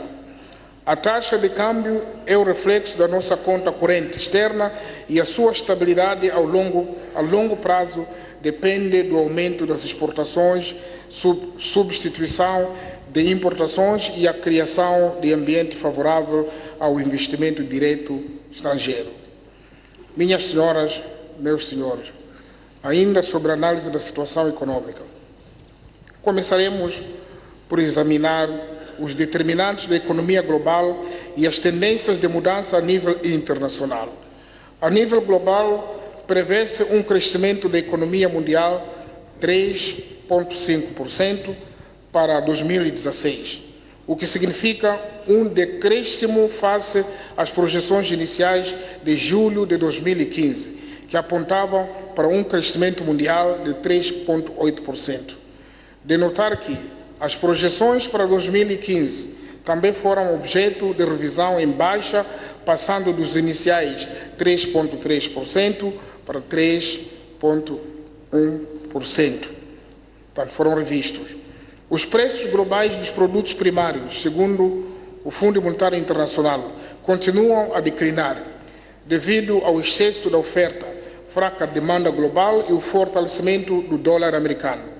Speaker 6: A taxa de câmbio é o reflexo da nossa conta corrente externa e a sua estabilidade a longo prazo depende do aumento das exportações, substituição de importações e a criação de ambiente favorável ao investimento direto estrangeiro. Minhas senhoras, meus senhores, ainda sobre a análise da situação econômica, começaremos por examinar os determinantes da economia global e as tendências de mudança a nível internacional. A nível global, prevê-se um crescimento da economia mundial 3,5% para 2016, o que significa um decréscimo face às projeções iniciais de julho de 2015, que apontavam para um crescimento mundial de 3,8%. De notar que as projeções para 2015 também foram objeto de revisão em baixa, passando dos iniciais 3,3% para 3,1%. Portanto, foram revistos. Os preços globais dos produtos primários, segundo o Fundo Monetário Internacional, continuam a declinar, devido ao excesso da oferta, fraca demanda global e o fortalecimento do dólar americano.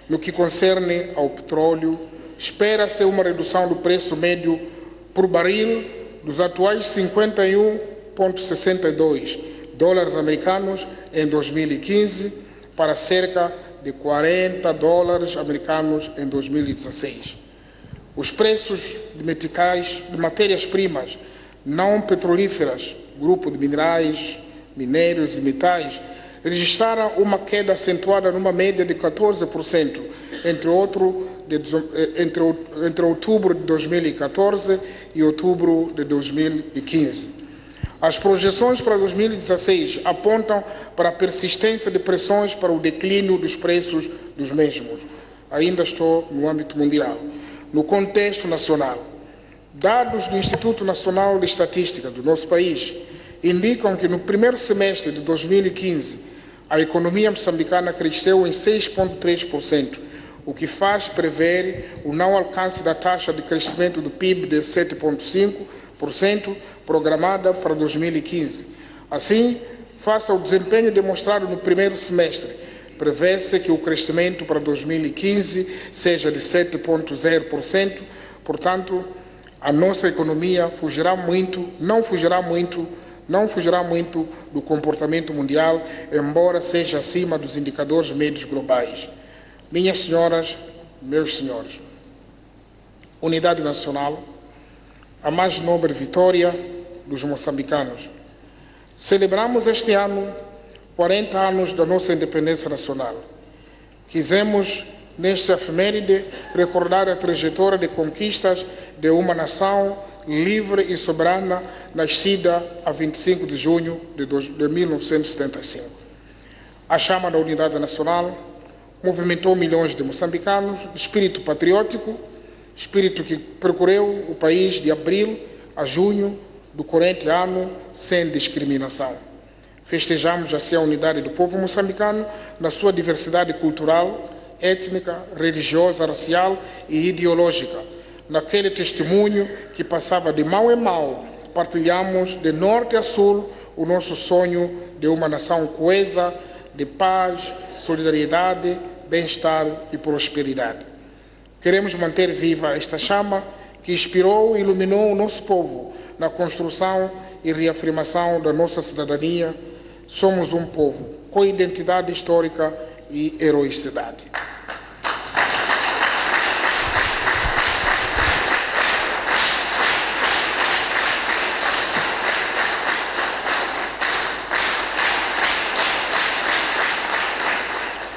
Speaker 6: No que concerne ao petróleo, espera-se uma redução do preço médio por barril dos atuais 51,62 dólares americanos em 2015 para cerca de 40 dólares americanos em 2016. Os preços de meticais, de matérias-primas não petrolíferas, grupo de minerais, minérios e metais, registraram uma queda acentuada numa média de 14% entre outubro de 2014 e outubro de 2015. As projeções para 2016 apontam para a persistência de pressões para o declínio dos preços dos mesmos. Ainda estou no âmbito mundial. No contexto nacional, dados do Instituto Nacional de Estatística do nosso país indicam que no primeiro semestre de 2015 a economia moçambicana cresceu em 6,3%, o que faz prever o não alcance da taxa de crescimento do PIB de 7,5% programada para 2015. Assim, face ao desempenho demonstrado no primeiro semestre, prevê-se que o crescimento para 2015 seja de 7,0%, portanto, a nossa economia não fugirá muito do comportamento mundial, embora seja acima dos indicadores médios globais. Minhas senhoras, meus senhores, unidade nacional, a mais nobre vitória dos moçambicanos. Celebramos este ano 40 anos da nossa independência nacional. Quisemos, neste efeméride, recordar a trajetória de conquistas de uma nação livre e soberana, nascida a 25 de junho de 1975. A chama da unidade nacional movimentou milhões de moçambicanos, espírito patriótico, espírito que percorreu o país de abril a junho do corrente ano sem discriminação. Festejamos assim a unidade do povo moçambicano na sua diversidade cultural, étnica, religiosa, racial e ideológica. Naquele testemunho que passava de mal em mal, partilhamos de norte a sul o nosso sonho de uma nação coesa, de paz, solidariedade, bem-estar e prosperidade. Queremos manter viva esta chama que inspirou e iluminou o nosso povo na construção e reafirmação da nossa cidadania. Somos um povo com identidade histórica e heroicidade.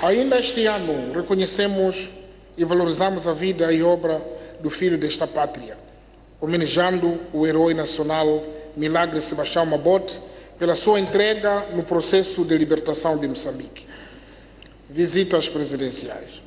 Speaker 6: Ainda este ano, reconhecemos e valorizamos a vida e obra do filho desta pátria, homenageando o herói nacional Milagre Sebastião Mabote pela sua entrega no processo de libertação de Moçambique. Visitas presidenciais.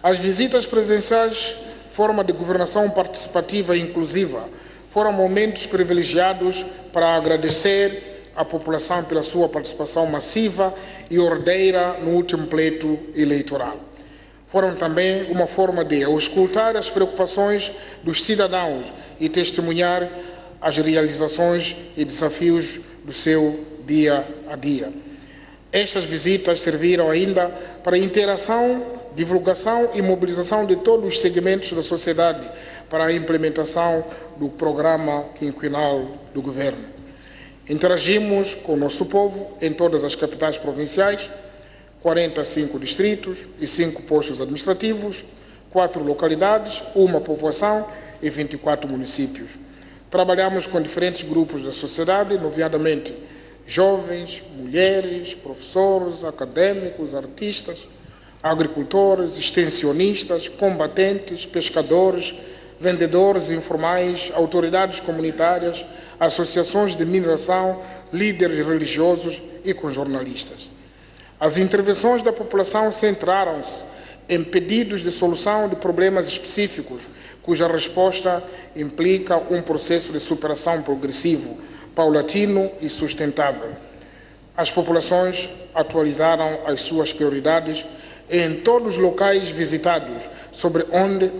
Speaker 6: As visitas presidenciais, forma de governação participativa e inclusiva, foram momentos privilegiados para agradecer à população pela sua participação massiva e ordeira no último pleito eleitoral. Foram também uma forma de auscultar as preocupações dos cidadãos e testemunhar as realizações e desafios do seu dia a dia. Estas visitas serviram ainda para interação, divulgação e mobilização de todos os segmentos da sociedade para a implementação do programa quinquenal do governo. Interagimos com o nosso povo em todas as capitais provinciais, 45 distritos e 5 postos administrativos, 4 localidades, 1 povoação e 24 municípios. Trabalhamos com diferentes grupos da sociedade, nomeadamente jovens, mulheres, professores, acadêmicos, artistas, agricultores, extensionistas, combatentes, pescadores, vendedores informais, autoridades comunitárias, associações de mineração, líderes religiosos e com jornalistas. As intervenções da população centraram-se em pedidos de solução de problemas específicos, cuja resposta implica um processo de superação progressivo, paulatino e sustentável. As populações atualizaram as suas prioridades em todos os locais visitados, sobre onde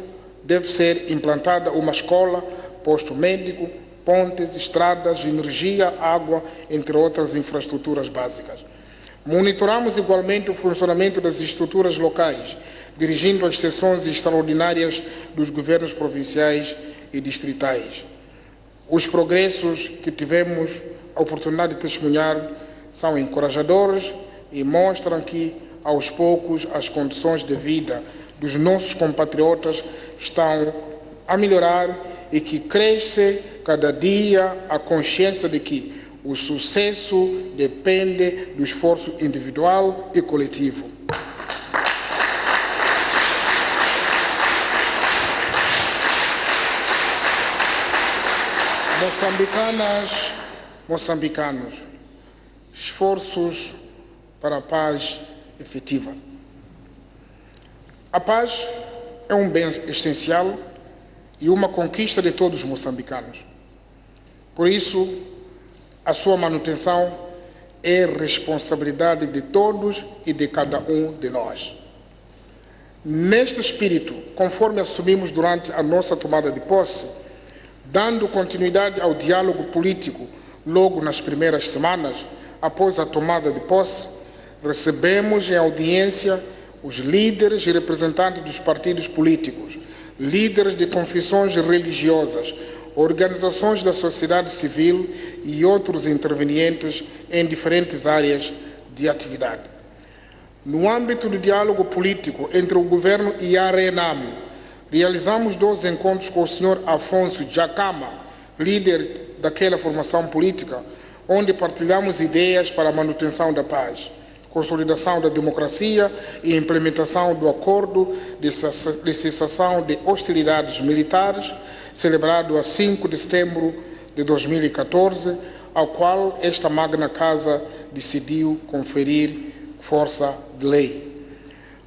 Speaker 6: deve ser implantada uma escola, posto médico, pontes, estradas, energia, água, entre outras infraestruturas básicas. Monitoramos igualmente o funcionamento das estruturas locais, dirigindo as sessões extraordinárias dos governos provinciais e distritais. Os progressos que tivemos a oportunidade de testemunhar são encorajadores e mostram que, aos poucos, as condições de vida dos nossos compatriotas estão a melhorar e que cresce cada dia a consciência de que o sucesso depende do esforço individual e coletivo. Moçambicanas moçambicanos, esforços para a paz efetiva. A paz é um bem essencial e uma conquista de todos os moçambicanos. Por isso, a sua manutenção é responsabilidade de todos e de cada um de nós. Neste espírito, conforme assumimos durante a nossa tomada de posse, dando continuidade ao diálogo político logo nas primeiras semanas, após a tomada de posse, recebemos em audiência os líderes e representantes dos partidos políticos, líderes de confissões religiosas, organizações da sociedade civil e outros intervenientes em diferentes áreas de atividade. No âmbito do diálogo político entre o governo e a RENAMO, realizamos 2 encontros com o Sr. Afonso Jacama, líder daquela formação política, onde partilhamos ideias para a manutenção da paz, consolidação da democracia e implementação do acordo de cessação de hostilidades militares, celebrado a 5 de setembro de 2014, ao qual esta Magna Casa decidiu conferir força de lei.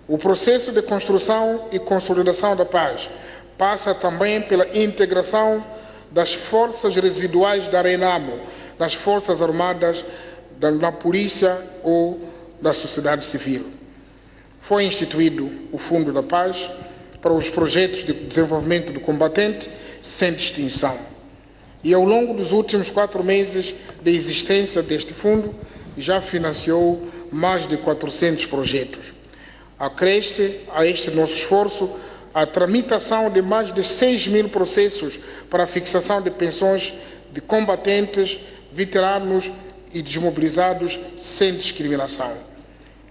Speaker 6: O processo de construção e consolidação da paz passa também pela integração das forças residuais da RENAMO nas Forças Armadas, na Polícia ou da sociedade civil. Foi instituído o Fundo da Paz para os projetos de desenvolvimento do combatente sem distinção. E ao longo dos últimos 4 meses de existência deste fundo, já financiou mais de 400 projetos. Acresce a este nosso esforço a tramitação de mais de 6.000 processos para a fixação de pensões de combatentes, veteranos e desmobilizados sem discriminação.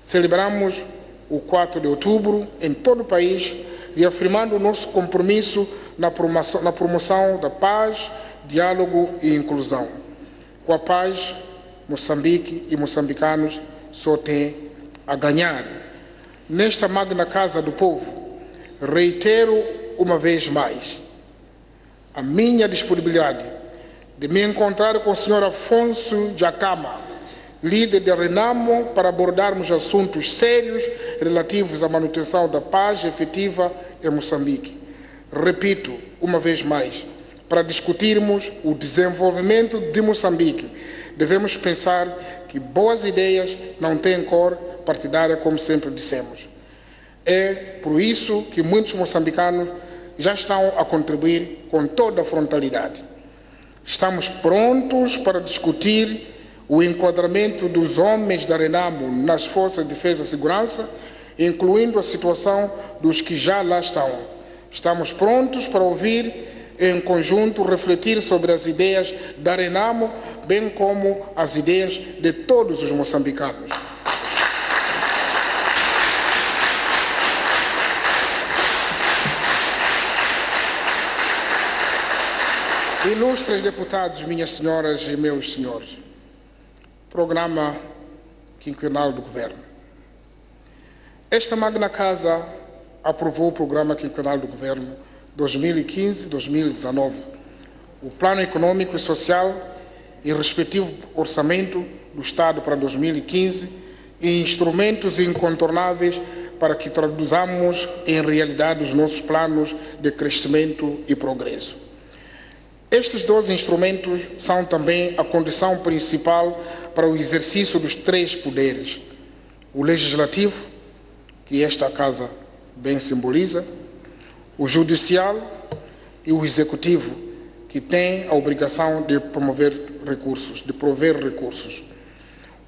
Speaker 6: Celebramos o 4 de outubro em todo o país, reafirmando o nosso compromisso na promoção da paz, diálogo e inclusão. Com a paz, Moçambique e moçambicanos só têm a ganhar. Nesta Magna Casa do Povo, reitero uma vez mais a minha disponibilidade de me encontrar com o Sr. Afonso Jacama, líder da RENAMO, para abordarmos assuntos sérios relativos à manutenção da paz efetiva em Moçambique. Repito uma vez mais, para discutirmos o desenvolvimento de Moçambique, devemos pensar que boas ideias não têm cor partidária, como sempre dissemos. É por isso que muitos moçambicanos já estão a contribuir com toda a frontalidade. Estamos prontos para discutir o enquadramento dos homens da RENAMO nas Forças de Defesa e Segurança, incluindo a situação dos que já lá estão. Estamos prontos para ouvir, em conjunto, refletir sobre as ideias da RENAMO, bem como as ideias de todos os moçambicanos. Ilustres deputados, minhas senhoras e meus senhores, programa quinquenal do Governo. Esta Magna Casa aprovou o programa quinquenal do Governo 2015-2019, o Plano Econômico e Social e respectivo Orçamento do Estado para 2015 e instrumentos incontornáveis para que traduzamos em realidade os nossos planos de crescimento e progresso. Estes 2 instrumentos são também a condição principal para o exercício dos 3 poderes: o legislativo, que esta Casa bem simboliza, o judicial e o executivo, que tem a obrigação de prover recursos.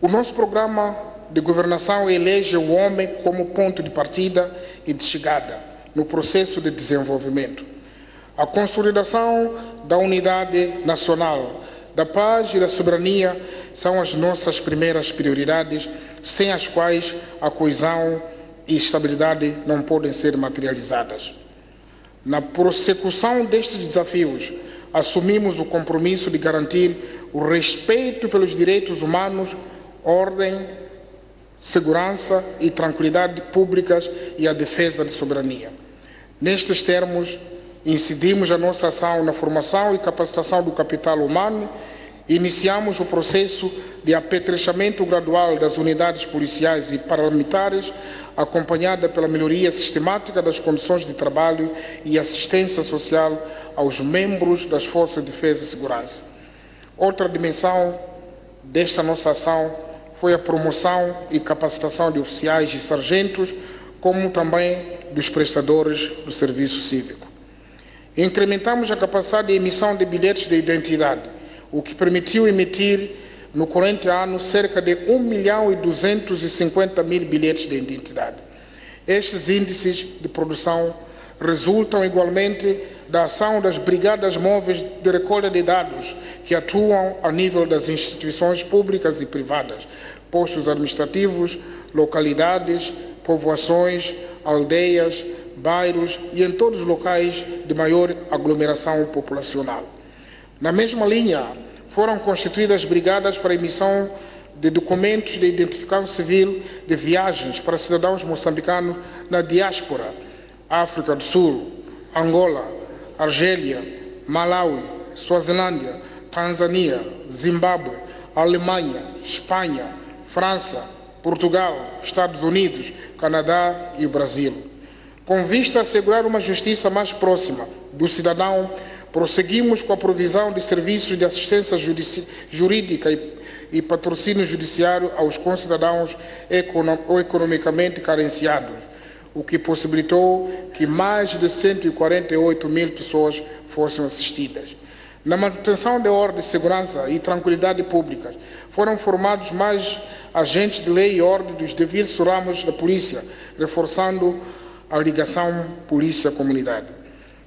Speaker 6: O nosso programa de governação elege o homem como ponto de partida e de chegada no processo de desenvolvimento. A consolidação da unidade nacional, da paz e da soberania são as nossas primeiras prioridades, sem as quais a coesão e estabilidade não podem ser materializadas. Na prossecução destes desafios, assumimos o compromisso de garantir o respeito pelos direitos humanos, ordem, segurança e tranquilidade públicas e a defesa da soberania. Nestes termos, incidimos a nossa ação na formação e capacitação do capital humano Iniciamos o processo de apetrechamento gradual das unidades policiais e paramilitares, acompanhada pela melhoria sistemática das condições de trabalho e assistência social aos membros das Forças de Defesa e Segurança. Outra dimensão desta nossa ação foi a promoção e capacitação de oficiais e sargentos, como também dos prestadores do serviço cívico. Incrementamos a capacidade de emissão de bilhetes de identidade, o que permitiu emitir no corrente ano cerca de 1.250.000 bilhetes de identidade. Estes índices de produção resultam igualmente da ação das brigadas móveis de recolha de dados que atuam a nível das instituições públicas e privadas, postos administrativos, localidades, povoações, aldeias, bairros e em todos os locais de maior aglomeração populacional. Na mesma linha, foram constituídas brigadas para emissão de documentos de identificação civil de viagens para cidadãos moçambicanos na diáspora, África do Sul, Angola, Argélia, Malawi, Suazilândia, Tanzânia, Zimbábue, Alemanha, Espanha, França, Portugal, Estados Unidos, Canadá e o Brasil. Com vista a assegurar uma justiça mais próxima do cidadão, prosseguimos com a provisão de serviços de assistência jurídica e patrocínio judiciário aos concidadãos economicamente carenciados, o que possibilitou que mais de 148.000 pessoas fossem assistidas. Na manutenção de ordem, segurança e tranquilidade públicas, foram formados mais agentes de lei e ordem dos diversos ramos da polícia, reforçando a ligação polícia-comunidade.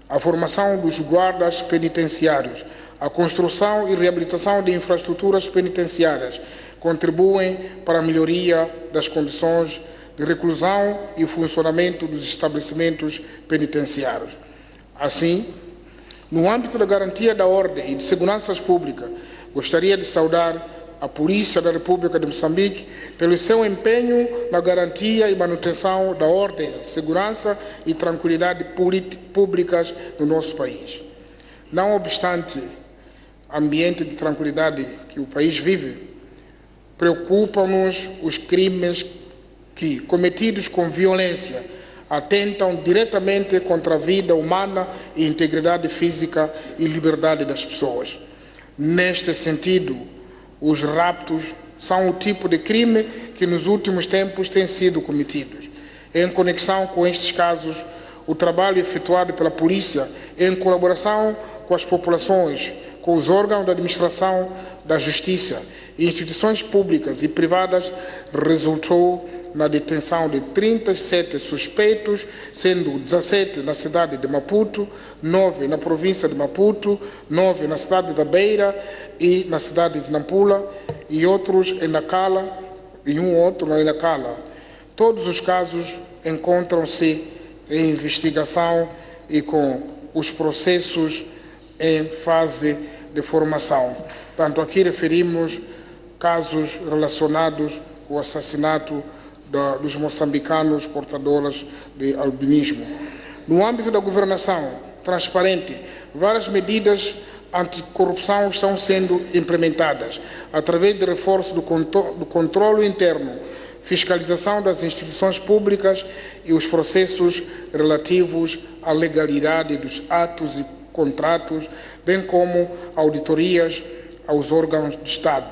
Speaker 6: A formação dos guardas penitenciários, a construção e reabilitação de infraestruturas penitenciárias contribuem para a melhoria das condições de reclusão e funcionamento dos estabelecimentos penitenciários. Assim, no âmbito da garantia da ordem e de segurança pública, gostaria de saudar a Polícia da República de Moçambique pelo seu empenho na garantia e manutenção da ordem, segurança e tranquilidade públicas no nosso país. Não obstante o ambiente de tranquilidade que o país vive, preocupam-nos os crimes que, cometidos com violência, atentam diretamente contra a vida humana e integridade física e liberdade das pessoas. Neste sentido, os raptos são o tipo de crime que nos últimos tempos têm sido cometidos. Em conexão com estes casos, o trabalho efetuado pela polícia, em colaboração com as populações, com os órgãos da administração da justiça e instituições públicas e privadas, resultou na detenção de 37 suspeitos, sendo 17 na cidade de Maputo, 9 na província de Maputo, 9 na cidade da Beira e na cidade de Nampula, e outros em Nacala, e um outro em Nacala. Todos os casos encontram-se em investigação e com os processos em fase de formação. Tanto aqui referimos casos relacionados com o assassinato dos moçambicanos portadores de albinismo. No âmbito da governação transparente, várias medidas anticorrupção estão sendo implementadas, através de reforço do controle interno, fiscalização das instituições públicas e os processos relativos à legalidade dos atos e contratos, bem como auditorias aos órgãos de Estado.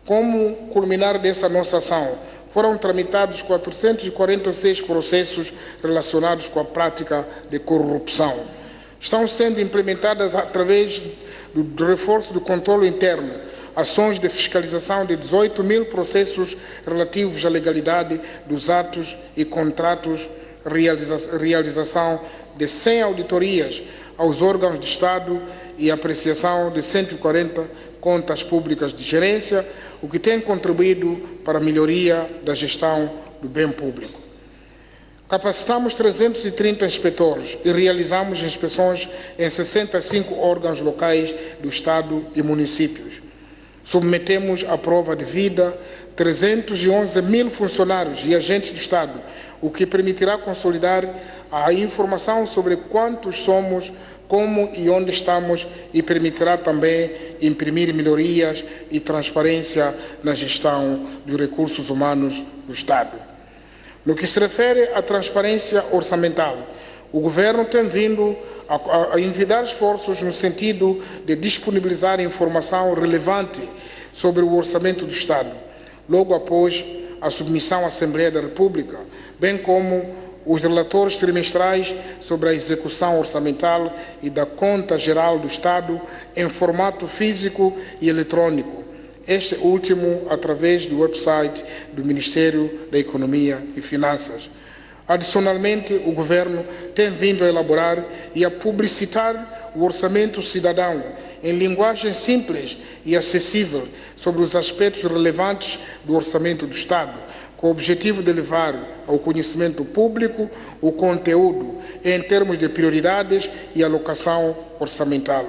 Speaker 6: Como culminar dessa nossa ação? Foram tramitados 446 processos relacionados com a prática de corrupção. Estão sendo implementadas, através do reforço do controle interno, ações de fiscalização de 18.000 processos relativos à legalidade dos atos e contratos, realização de 100 auditorias aos órgãos de Estado e apreciação de 140 contas públicas de gerência, o que tem contribuído para a melhoria da gestão do bem público. Capacitamos 330 inspetores e realizamos inspeções em 65 órgãos locais do Estado e municípios. Submetemos à prova de vida 311.000 funcionários e agentes do Estado, o que permitirá consolidar a informação sobre quantos somos, como e onde estamos e permitirá também imprimir melhorias e transparência na gestão dos recursos humanos do Estado. No que se refere à transparência orçamental, o Governo tem vindo a envidar esforços no sentido de disponibilizar informação relevante sobre o orçamento do Estado, logo após a submissão à Assembleia da República, bem como os relatórios trimestrais sobre a execução orçamental e da Conta Geral do Estado em formato físico e eletrônico, este último através do website do Ministério da Economia e Finanças. Adicionalmente, o Governo tem vindo a elaborar e a publicitar o Orçamento Cidadão em linguagem simples e acessível sobre os aspectos relevantes do orçamento do Estado, com o objetivo de levar ao conhecimento público o conteúdo em termos de prioridades e alocação orçamental.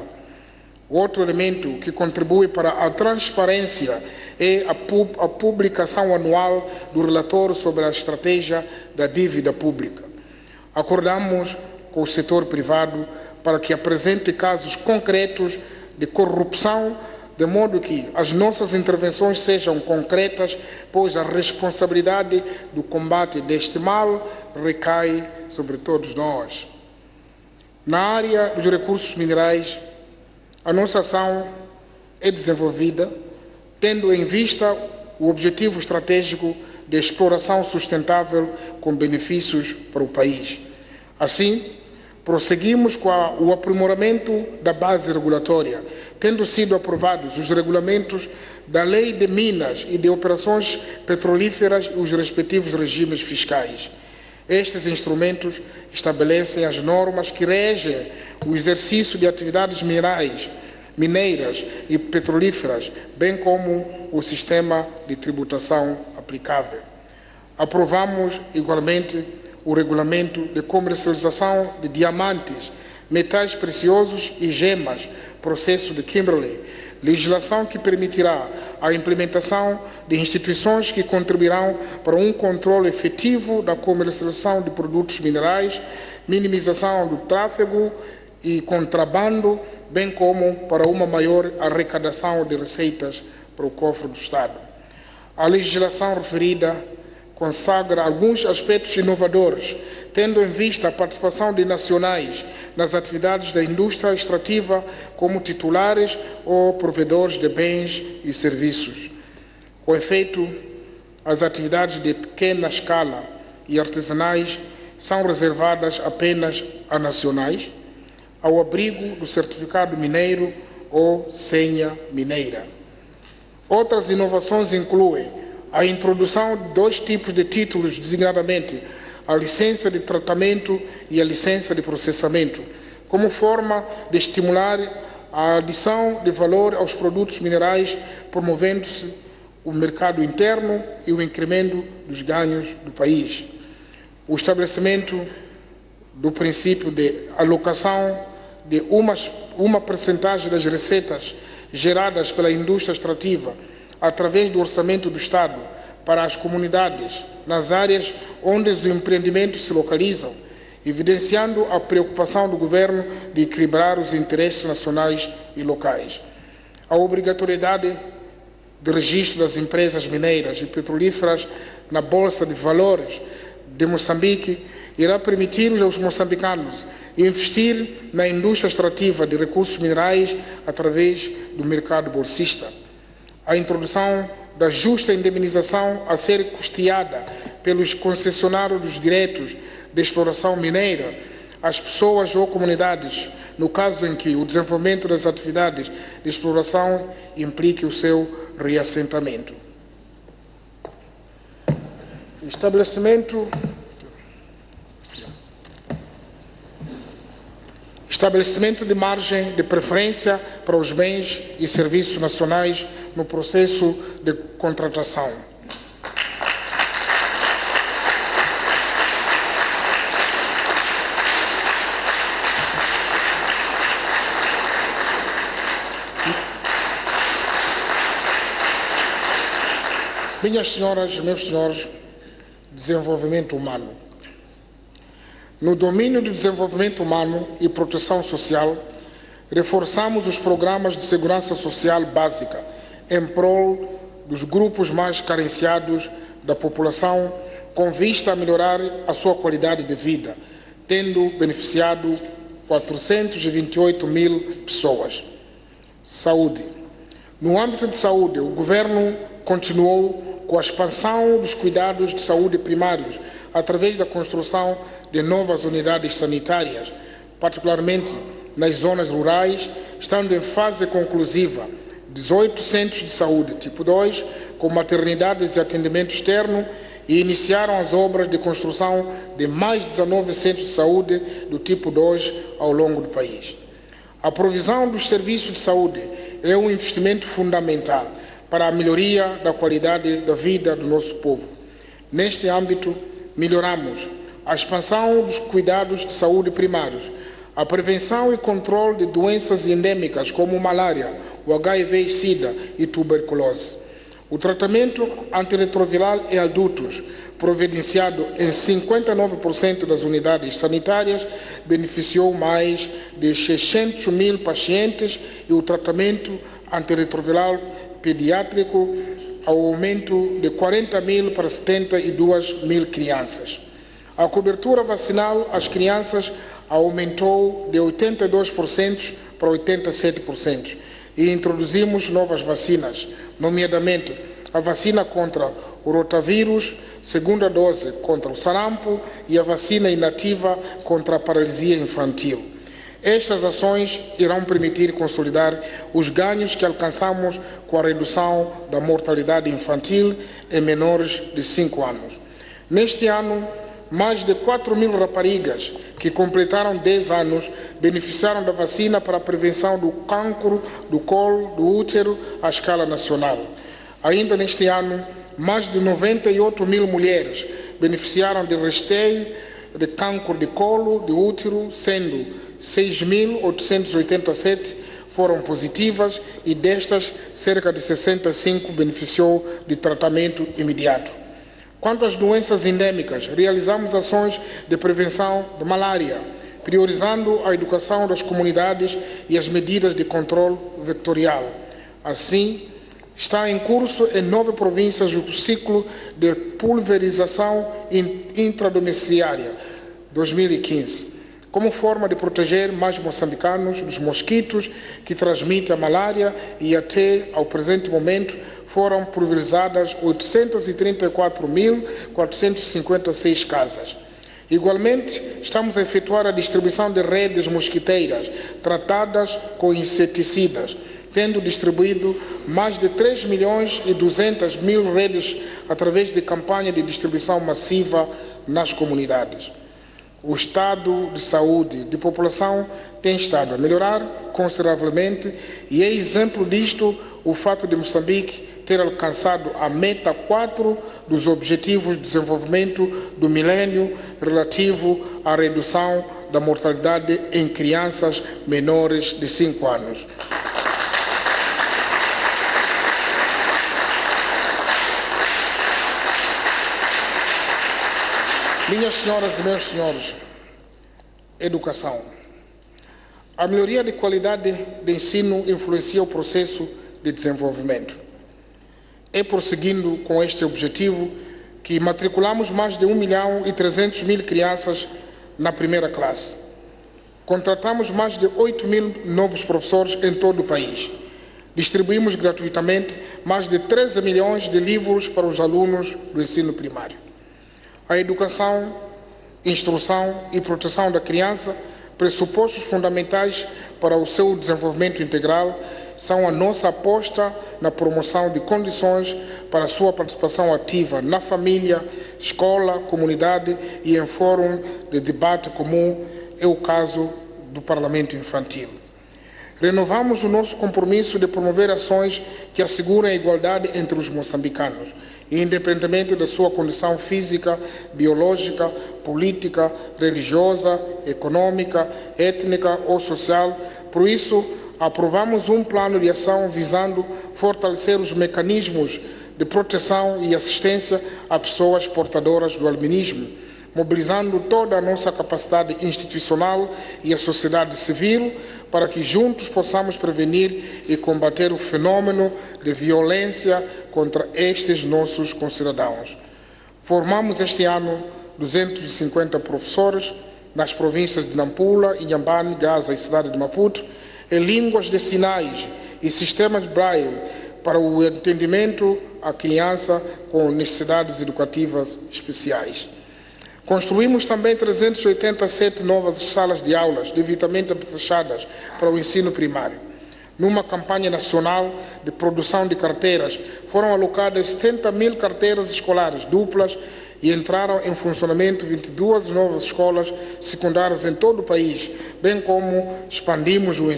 Speaker 6: Outro elemento que contribui para a transparência é a publicação anual do relatório sobre a estratégia da dívida pública. Acordamos com o setor privado para que apresente casos concretos de corrupção, de modo que as nossas intervenções sejam concretas, pois a responsabilidade do combate deste mal recai sobre todos nós. Na área dos recursos minerais, a nossa ação é desenvolvida tendo em vista o objetivo estratégico de exploração sustentável com benefícios para o país. Assim, prosseguimos com o aprimoramento da base regulatória, tendo sido aprovados os regulamentos da Lei de Minas e de Operações Petrolíferas e os respectivos regimes fiscais. Estes instrumentos estabelecem as normas que regem o exercício de atividades mineiras e petrolíferas, bem como o sistema de tributação aplicável. Aprovamos, igualmente, o regulamento de comercialização de diamantes, metais preciosos e gemas, processo de Kimberley, legislação que permitirá a implementação de instituições que contribuirão para um controle efetivo da comercialização de produtos minerais, minimização do tráfego e contrabando, bem como para uma maior arrecadação de receitas para o cofre do Estado. A legislação referida consagra alguns aspectos inovadores, tendo em vista a participação de nacionais nas atividades da indústria extrativa como titulares ou provedores de bens e serviços. Com efeito, as atividades de pequena escala e artesanais são reservadas apenas a nacionais, ao abrigo do certificado mineiro ou senha mineira. Outras inovações incluem a introdução de 2 tipos de títulos, designadamente a licença de tratamento e a licença de processamento, como forma de estimular a adição de valor aos produtos minerais, promovendo-se o mercado interno e o incremento dos ganhos do país. O estabelecimento do princípio de alocação de uma percentagem das receitas geradas pela indústria extrativa através do orçamento do Estado para as comunidades nas áreas onde os empreendimentos se localizam, evidenciando a preocupação do Governo de equilibrar os interesses nacionais e locais. A obrigatoriedade de registro das empresas mineiras e petrolíferas na Bolsa de Valores de Moçambique irá permitir aos moçambicanos investir na indústria extrativa de recursos minerais através do mercado bolsista. A introdução da justa indemnização a ser custeada pelos concessionários dos direitos de exploração mineira às pessoas ou comunidades, no caso em que o desenvolvimento das atividades de exploração implique o seu reassentamento. Estabelecimento de margem de preferência para os bens e serviços nacionais no processo de contratação. Minhas senhoras e meus senhores, desenvolvimento humano. No domínio do desenvolvimento humano e proteção social, reforçamos os programas de segurança social básica em prol dos grupos mais carenciados da população, com vista a melhorar a sua qualidade de vida, tendo beneficiado 428 mil pessoas. Saúde. No âmbito de saúde, o Governo continuou com a expansão dos cuidados de saúde primários através da construção de novas unidades sanitárias, particularmente nas zonas rurais, estando em fase conclusiva 18 centros de saúde tipo 2, com maternidades e atendimento externo, e iniciaram as obras de construção de mais 19 centros de saúde do tipo 2 ao longo do país. A provisão dos serviços de saúde é um investimento fundamental para a melhoria da qualidade da vida do nosso povo. Neste âmbito, melhoramos a expansão dos cuidados de saúde primários, a prevenção e controle de doenças endêmicas como malária, o HIV e SIDA e tuberculose. O tratamento antirretroviral em adultos, providenciado em 59% das unidades sanitárias, beneficiou mais de 600 mil pacientes, e o tratamento antirretroviral pediátrico ao aumento de 40 mil para 72 mil crianças. A cobertura vacinal às crianças aumentou de 82% para 87%. E introduzimos novas vacinas, nomeadamente a vacina contra o rotavírus, segunda dose contra o sarampo e a vacina inativa contra a paralisia infantil. Estas ações irão permitir consolidar os ganhos que alcançamos com a redução da mortalidade infantil em menores de 5 anos. Neste ano, mais de 4 mil raparigas que completaram 10 anos beneficiaram da vacina para a prevenção do cancro do colo do útero à escala nacional. Ainda neste ano, mais de 98 mil mulheres beneficiaram de rastreio de cancro de colo de útero, sendo 6.887 foram positivas e destas, cerca de 65 beneficiou de tratamento imediato. Quanto às doenças endêmicas, realizamos ações de prevenção da malária, priorizando a educação das comunidades e as medidas de controle vetorial. Assim, está em curso em 9 províncias o ciclo de pulverização intradomiciliária 2015, como forma de proteger mais moçambicanos dos mosquitos que transmitem a malária, e até ao presente momento foram pulverizadas 834.456 casas. Igualmente, estamos a efetuar a distribuição de redes mosquiteiras tratadas com inseticidas, tendo distribuído mais de 3.200.000 redes através de campanha de distribuição massiva nas comunidades. O estado de saúde da população tem estado a melhorar consideravelmente, e é exemplo disto o fato de Moçambique ter alcançado a meta 4 dos Objetivos de Desenvolvimento do Milénio relativo à redução da mortalidade em crianças menores de 5 anos. Minhas senhoras e meus senhores, educação. A melhoria de qualidade de ensino influencia o processo de desenvolvimento. É prosseguindo com este objetivo que matriculamos mais de 1.300.000 crianças na primeira classe. Contratamos mais de 8.000 novos professores em todo o país. Distribuímos gratuitamente mais de 13 milhões de livros para os alunos do ensino primário. A educação, instrução e proteção da criança, pressupostos fundamentais para o seu desenvolvimento integral, são a nossa aposta na promoção de condições para a sua participação ativa na família, escola, comunidade e em fórum de debate comum, é o caso do Parlamento Infantil. Renovamos o nosso compromisso de promover ações que assegurem a igualdade entre os moçambicanos, independentemente da sua condição física, biológica, política, religiosa, econômica, étnica ou social. Por isso, aprovamos um plano de ação visando fortalecer os mecanismos de proteção e assistência a pessoas portadoras do albinismo, mobilizando toda a nossa capacidade institucional e a sociedade civil para que juntos possamos prevenir e combater o fenômeno de violência contra estes nossos concidadãos. Formamos este ano 250 professores nas províncias de Nampula, Inhambane, Gaza e cidade de Maputo, em línguas de sinais e sistemas de braille para o entendimento à criança com necessidades educativas especiais. Construímos também 387 novas salas de aulas devidamente fechadas para o ensino primário. Numa campanha nacional de produção de carteiras, foram alocadas 70 mil carteiras escolares duplas e entraram em funcionamento 22 novas escolas secundárias em todo o país, bem como expandimos o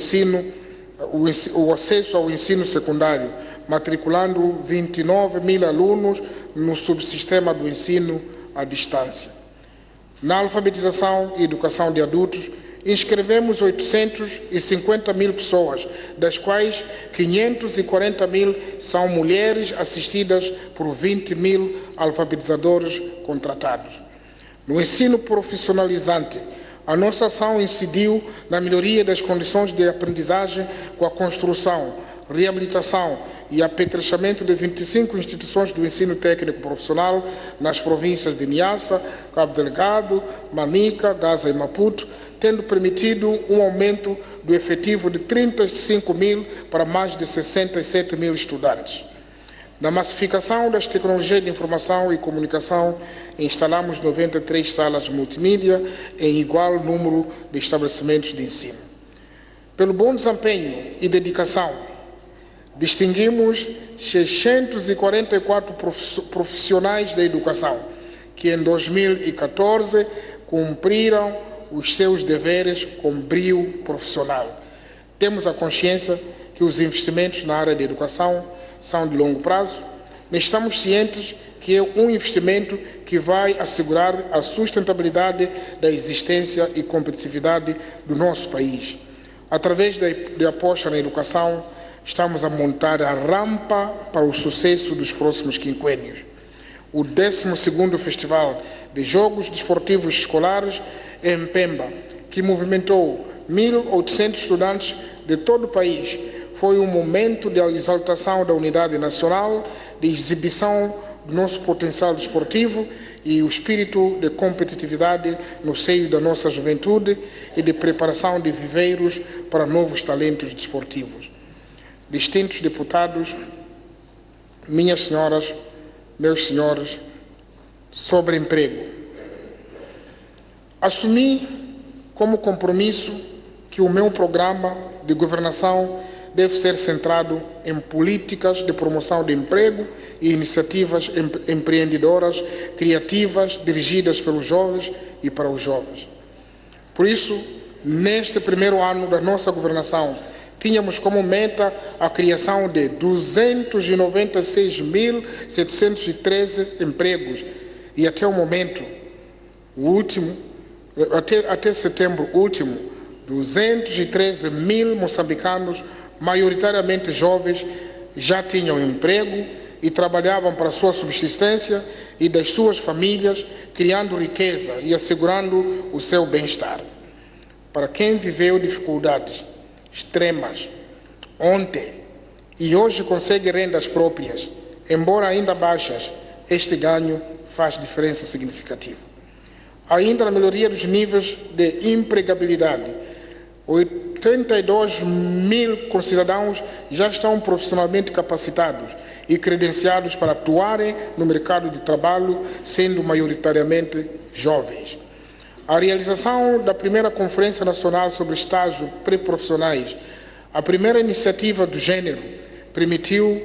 Speaker 6: acesso ao ensino secundário, matriculando 29 mil alunos no subsistema do ensino à distância. Na alfabetização e educação de adultos, inscrevemos 850 mil pessoas, das quais 540 mil são mulheres assistidas por 20 mil alfabetizadores contratados. No ensino profissionalizante, a nossa ação incidiu na melhoria das condições de aprendizagem com a construção, reabilitação e apetrechamento de 25 instituições do ensino técnico profissional nas províncias de Niassa, Cabo Delgado, Manica, Gaza e Maputo, tendo permitido um aumento do efetivo de 35 mil para mais de 67 mil estudantes. Na massificação das tecnologias de informação e comunicação, instalamos 93 salas multimídia em igual número de estabelecimentos de ensino. Pelo bom desempenho e dedicação, distinguimos 644 profissionais da educação que em 2014 cumpriram os seus deveres com brio profissional. Temos a consciência que os investimentos na área de educação são de longo prazo, mas estamos cientes que é um investimento que vai assegurar a sustentabilidade da existência e competitividade do nosso país. Através da aposta na educação, estamos a montar a rampa para o sucesso dos próximos quinquênios. O 12º Festival de Jogos Desportivos Escolares em Pemba, que movimentou 1.800 estudantes de todo o país, foi um momento de exaltação da unidade nacional, de exibição do nosso potencial desportivo e o espírito de competitividade no seio da nossa juventude e de preparação de viveiros para novos talentos desportivos. Distintos deputados, minhas senhoras, meus senhores, sobre emprego. Assumi como compromisso que o meu programa de governação deve ser centrado em políticas de promoção de emprego e iniciativas empreendedoras, criativas, dirigidas pelos jovens e para os jovens. Por isso, neste primeiro ano da nossa governação, tínhamos como meta a criação de 296.713 empregos e até o momento, até setembro último, 213 mil moçambicanos, maioritariamente jovens, já tinham emprego e trabalhavam para a sua subsistência e das suas famílias, criando riqueza e assegurando o seu bem-estar. Para quem viveu dificuldades extremas ontem e hoje consegue rendas próprias, embora ainda baixas, este ganho faz diferença significativa. Ainda na melhoria dos níveis de empregabilidade, 82 mil concidadãos já estão profissionalmente capacitados e credenciados para atuarem no mercado de trabalho, sendo maioritariamente jovens. A realização da primeira Conferência Nacional sobre Estágios Pré-Profissionais, a primeira iniciativa do gênero, permitiu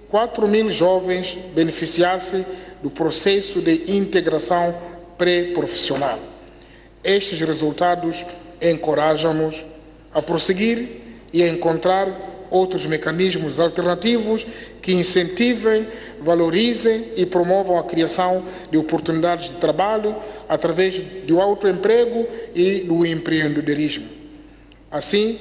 Speaker 6: 4 mil jovens beneficiar-se do processo de integração pré-profissional. Estes resultados encorajam-nos a prosseguir e a encontrar outros mecanismos alternativos que incentivem, valorizem e promovam a criação de oportunidades de trabalho através do autoemprego e do empreendedorismo. Assim,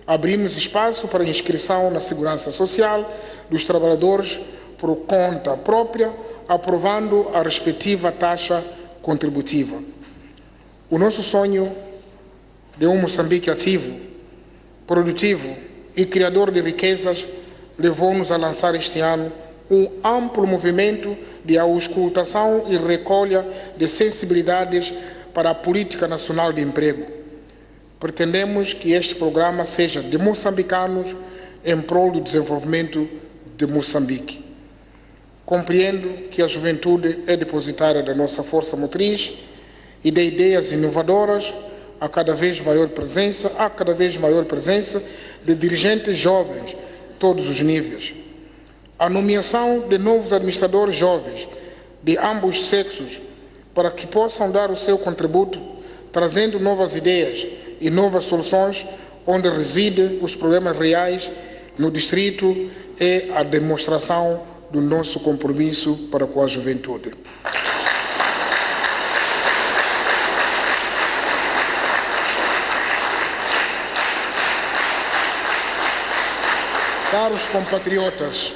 Speaker 6: abrimos espaço para inscrição na Segurança Social dos trabalhadores por conta própria, aprovando a respectiva taxa contributiva. O nosso sonho de um Moçambique ativo, produtivo e criador de riquezas levou-nos a lançar este ano um amplo movimento de auscultação e recolha de sensibilidades para a Política Nacional de Emprego. Pretendemos que este programa seja de moçambicanos em prol do desenvolvimento de Moçambique. Compreendo que a juventude é depositária da nossa força motriz e de ideias inovadoras, há cada vez maior presença de dirigentes jovens, todos os níveis. A nomeação de novos administradores jovens, de ambos sexos, para que possam dar o seu contributo, trazendo novas ideias e novas soluções onde residem os problemas reais no distrito, é a demonstração do nosso compromisso para com a juventude. Caros compatriotas,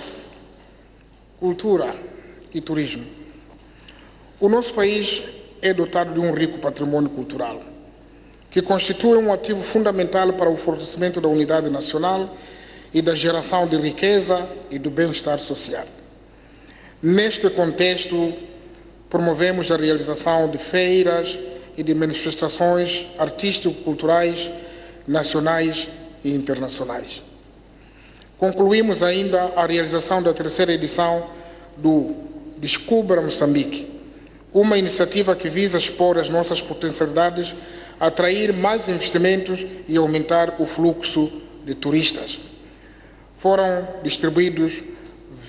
Speaker 6: cultura e turismo. O nosso país é dotado de um rico patrimônio cultural, que constitui um ativo fundamental para o fortalecimento da unidade nacional e da geração de riqueza e do bem-estar social. Neste contexto, promovemos a realização de feiras e de manifestações artístico-culturais nacionais e internacionais. Concluímos ainda a realização da terceira edição do Descubra Moçambique, uma iniciativa que visa expor as nossas potencialidades, atrair mais investimentos e aumentar o fluxo de turistas. Foram distribuídos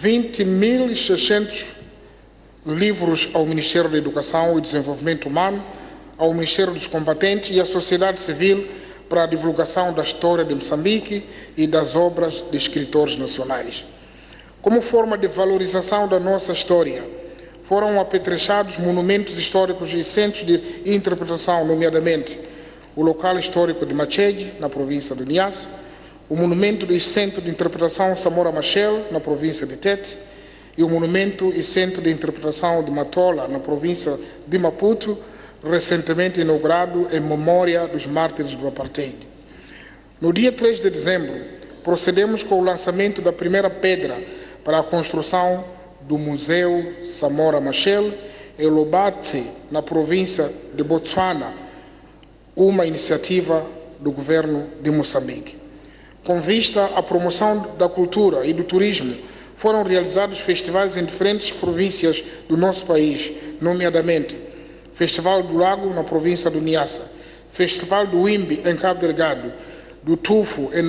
Speaker 6: 20.600 livros ao Ministério da Educação e Desenvolvimento Humano, ao Ministério dos Combatentes e à sociedade civil para a divulgação da história de Moçambique e das obras de escritores nacionais. Como forma de valorização da nossa história, foram apetrechados monumentos históricos e centros de interpretação, nomeadamente o local histórico de Machede, na província de Niassa, o monumento do Centro de Interpretação Samora Machel, na província de Tete, e o monumento e Centro de Interpretação de Matola, na província de Maputo, recentemente inaugurado em memória dos mártires do Apartheid. No dia 3 de dezembro, procedemos com o lançamento da primeira pedra para a construção do Museu Samora Machel em Lobate, na província de Botswana, uma iniciativa do governo de Moçambique. Com vista à promoção da cultura e do turismo, foram realizados festivais em diferentes províncias do nosso país, nomeadamente Festival do Lago, na província do Niassa, Festival do Imbi, em Cabo Delgado, do Tufo, em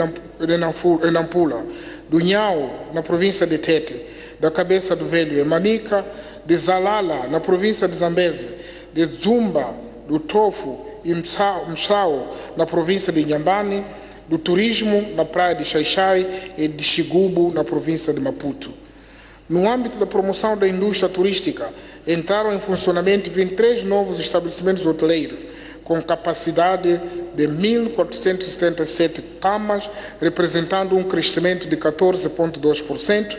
Speaker 6: Nampula, do Nhau, na província de Tete, da Cabeça do Velho, em Manica, de Zalala, na província de Zambeze, de Zumba, do Tofu e Msao, na província de Inhambane, do turismo na praia de Xaixai e de Xigubo, na província de Maputo. No âmbito da promoção da indústria turística, entraram em funcionamento 23 novos estabelecimentos hoteleiros, com capacidade de 1.477 camas, representando um crescimento de 14,2%.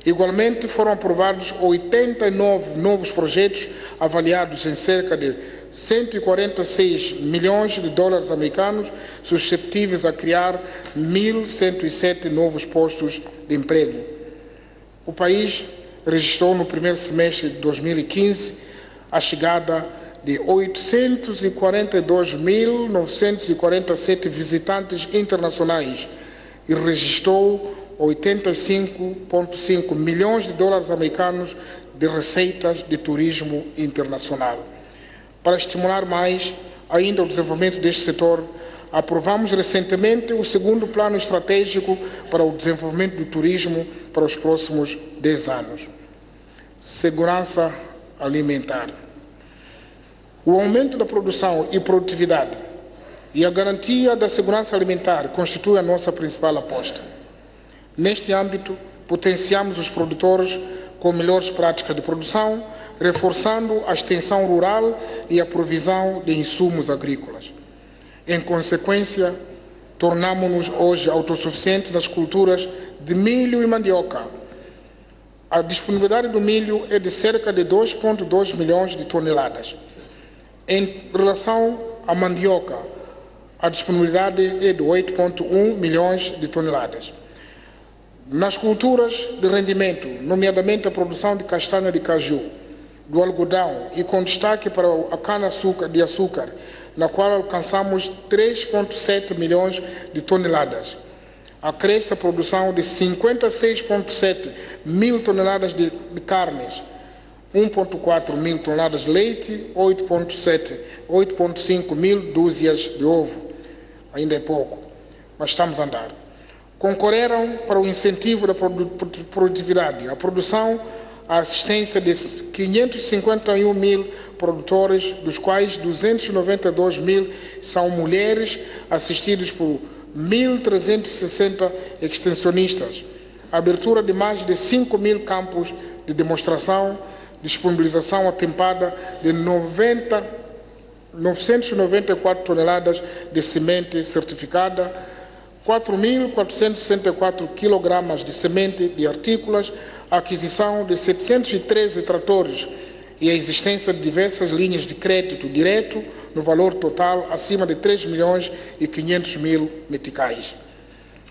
Speaker 6: Igualmente, foram aprovados 89 novos projetos, avaliados em cerca de 146 milhões de dólares americanos, suscetíveis a criar 1.107 novos postos de emprego. O país registrou no primeiro semestre de 2015 a chegada de 842.947 visitantes internacionais e registrou 85,5 milhões de dólares americanos de receitas de turismo internacional. Para estimular mais ainda o desenvolvimento deste setor, aprovamos recentemente o segundo plano estratégico para o desenvolvimento do turismo para os próximos 10 anos. Segurança alimentar. O aumento da produção e produtividade e a garantia da segurança alimentar constitui a nossa principal aposta. Neste âmbito, potenciamos os produtores com melhores práticas de produção, reforçando a extensão rural e a provisão de insumos agrícolas. Em consequência, tornamos-nos hoje autossuficientes nas culturas de milho e mandioca. A disponibilidade do milho é de cerca de 2,2 milhões de toneladas. Em relação à mandioca, a disponibilidade é de 8,1 milhões de toneladas. Nas culturas de rendimento, nomeadamente a produção de castanha de caju, do algodão e com destaque para a cana-de-açúcar, na qual alcançamos 3,7 milhões de toneladas. Acresce a produção de 56,7 mil toneladas de carnes, 1,4 mil toneladas de leite, 8,5 mil dúzias de ovo. Ainda é pouco, mas estamos a andar. Concorreram para o incentivo da produtividade, a produção, a assistência de 551 mil produtores, dos quais 292 mil são mulheres, assistidos por 1.360 extensionistas, a abertura de mais de 5 mil campos de demonstração, disponibilização atempada de 994 toneladas de semente certificada, 4.464 kg de semente de artículas, a aquisição de 713 tratores e a existência de diversas linhas de crédito direto no valor total acima de 3 milhões e 500 mil meticais.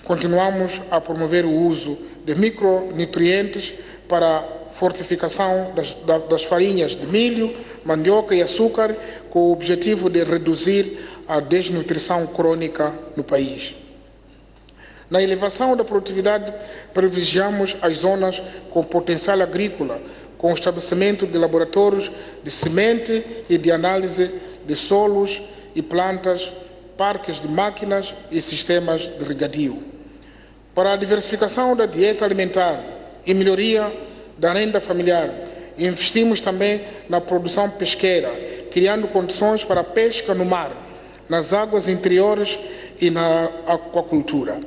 Speaker 6: Continuamos a promover o uso de micronutrientes para a fortificação das farinhas de milho, mandioca e açúcar, com o objetivo de reduzir a desnutrição crônica no país. Na elevação da produtividade, privilegiamos as zonas com potencial agrícola, com o estabelecimento de laboratórios de semente e de análise de solos e plantas, parques de máquinas e sistemas de regadio. Para a diversificação da dieta alimentar e melhoria da renda familiar, investimos também na produção pesqueira, criando condições para a pesca no mar, nas águas interiores e na aquacultura.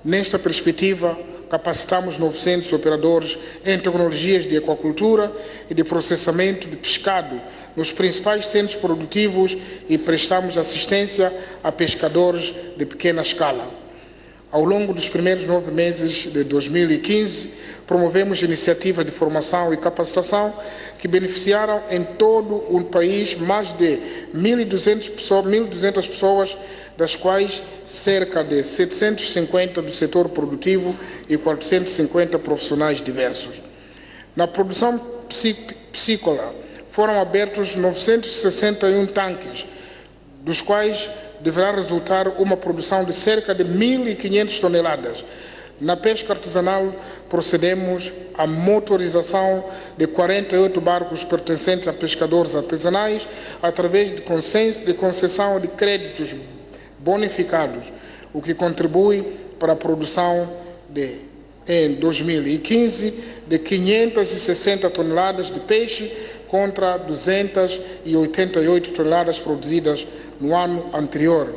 Speaker 6: Nesta perspectiva, capacitamos 900 operadores em tecnologias de aquacultura e de processamento de pescado nos principais centros produtivos e prestamos assistência a pescadores de pequena escala. Ao longo dos primeiros 9 meses de 2015, promovemos iniciativas de formação e capacitação que beneficiaram em todo o país mais de 1.200 pessoas, das quais cerca de 750 do setor produtivo e 450 profissionais diversos. Na produção piscícola, foram abertos 961 tanques, dos quais deverá resultar uma produção de cerca de 1.500 toneladas. Na pesca artesanal, procedemos à motorização de 48 barcos pertencentes a pescadores artesanais através de concessão de créditos bonificados, o que contribui para a produção em 2015 de 560 toneladas de peixe contra 288 toneladas produzidas no ano anterior.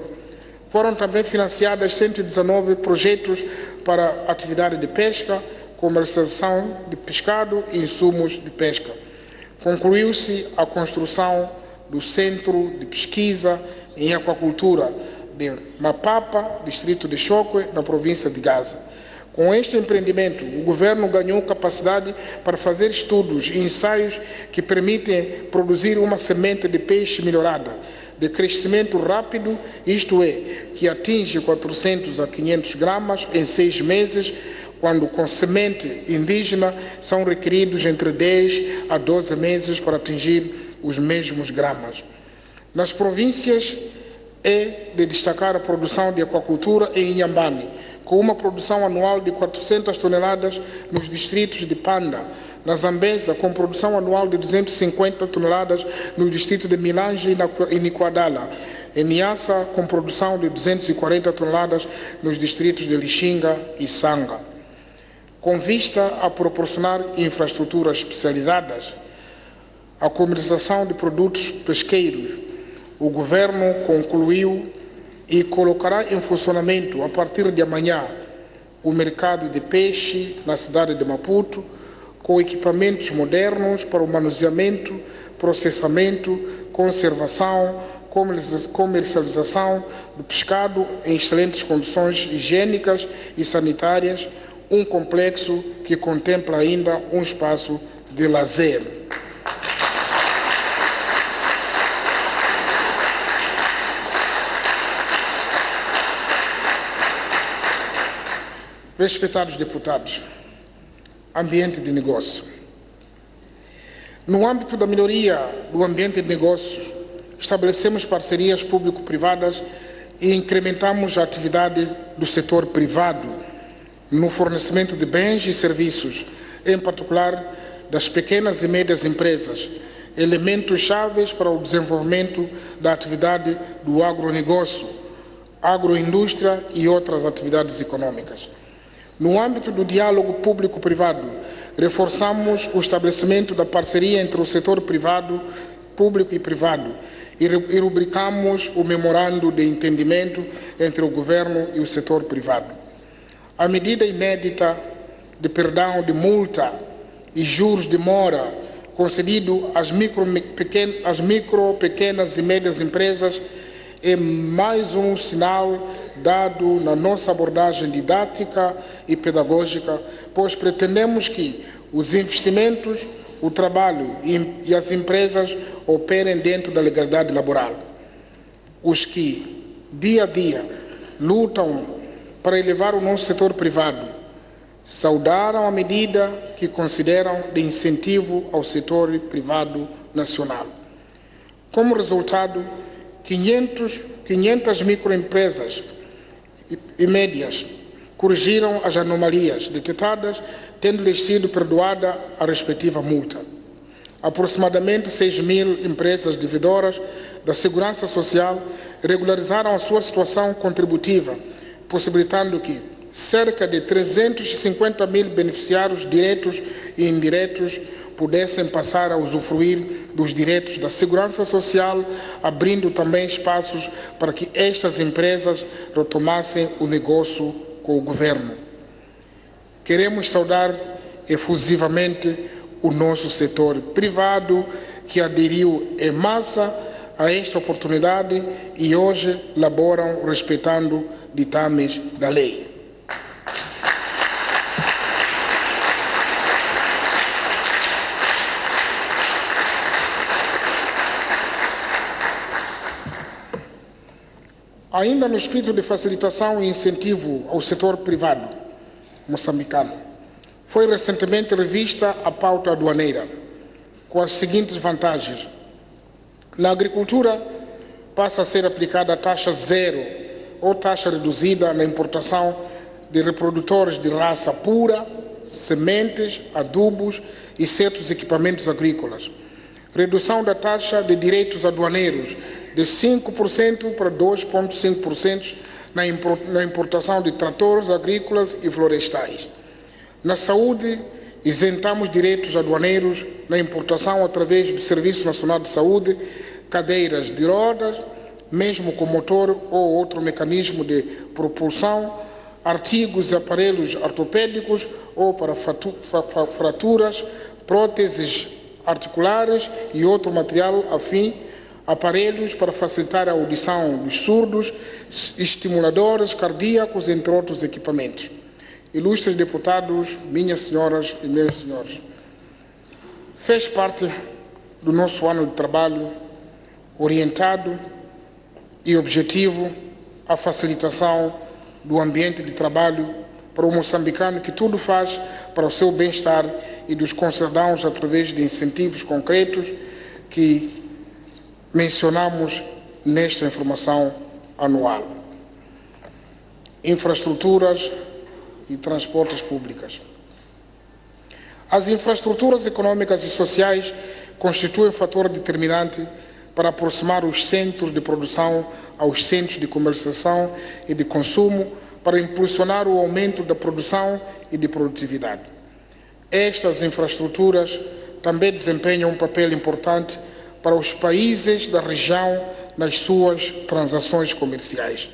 Speaker 6: Foram também financiadas 119 projetos para atividade de pesca, comercialização de pescado e insumos de pesca. Concluiu-se a construção do Centro de Pesquisa em Aquacultura de Mapapa, distrito de Chokwe, na província de Gaza. Com este empreendimento, o governo ganhou capacidade para fazer estudos e ensaios que permitem produzir uma semente de peixe melhorada, de crescimento rápido, isto é, que atinge 400 a 500 gramas em 6 meses, quando com semente indígena são requeridos entre 10 a 12 meses para atingir os mesmos gramas. Nas províncias, é de destacar a produção de aquacultura em Inhambane, com uma produção anual de 400 toneladas nos distritos de Panda, na Zambesa, com produção anual de 250 toneladas no distrito de Milange e Niquadala, em Niassa, com produção de 240 toneladas nos distritos de Lixinga e Sanga. Com vista a proporcionar infraestruturas especializadas, a comercialização de produtos pesqueiros, o governo concluiu e colocará em funcionamento, a partir de amanhã, o mercado de peixe na cidade de Maputo, com equipamentos modernos para o manuseamento, processamento, conservação, comercialização do pescado em excelentes condições higiênicas e sanitárias, um complexo que contempla ainda um espaço de lazer. Respeitados deputados, ambiente de negócio. No âmbito da melhoria do ambiente de negócios, estabelecemos parcerias público-privadas e incrementamos a atividade do setor privado no fornecimento de bens e serviços, em particular das pequenas e médias empresas, elementos chaves para o desenvolvimento da atividade do agronegócio, agroindústria e outras atividades econômicas. No âmbito do diálogo público-privado, reforçamos o estabelecimento da parceria entre o setor privado, público e privado e rubricamos o memorando de entendimento entre o governo e o setor privado. A medida inédita de perdão de multa e juros de mora concedido às micro, pequenas e médias empresas é mais um sinal dado na nossa abordagem didática e pedagógica, pois pretendemos que os investimentos, o trabalho e as empresas operem dentro da legalidade laboral. Os que, dia a dia, lutam para elevar o nosso setor privado, saudaram a medida que consideram de incentivo ao setor privado nacional. Como resultado, 500 microempresas e médias corrigiram as anomalias detectadas, tendo-lhes sido perdoada a respectiva multa. Aproximadamente 6.000 empresas devedoras da Segurança Social regularizaram a sua situação contributiva, possibilitando que cerca de 350.000 beneficiários diretos e indiretos pudessem passar a usufruir dos direitos da segurança social, abrindo também espaços para que estas empresas retomassem o negócio com o governo. Queremos saudar efusivamente o nosso setor privado, que aderiu em massa a esta oportunidade e hoje laboram respeitando ditames da lei. Ainda no espírito de facilitação e incentivo ao setor privado moçambicano, foi recentemente revista a pauta aduaneira, com as seguintes vantagens. Na agricultura, passa a ser aplicada a taxa zero ou taxa reduzida na importação de reprodutores de raça pura, sementes, adubos e certos equipamentos agrícolas. Redução da taxa de direitos aduaneiros de 5% para 2,5% na importação de tratores agrícolas e florestais. Na saúde, isentamos direitos aduaneiros na importação através do Serviço Nacional de Saúde, cadeiras de rodas, mesmo com motor ou outro mecanismo de propulsão, artigos e aparelhos ortopédicos ou para fraturas, próteses articulares e outro material afim, aparelhos para facilitar a audição dos surdos, estimuladores cardíacos, entre outros equipamentos. Ilustres deputados, minhas senhoras e meus senhores, fez parte do nosso ano de trabalho orientado e objetivo a facilitação do ambiente de trabalho para o moçambicano, que tudo faz para o seu bem-estar, e dos concidadãos através de incentivos concretos que mencionamos nesta informação anual. Infraestruturas e transportes públicos. As infraestruturas econômicas e sociais constituem fator determinante para aproximar os centros de produção aos centros de comercialização e de consumo, para impulsionar o aumento da produção e de produtividade. Estas infraestruturas também desempenham um papel importante para os países da região nas suas transações comerciais.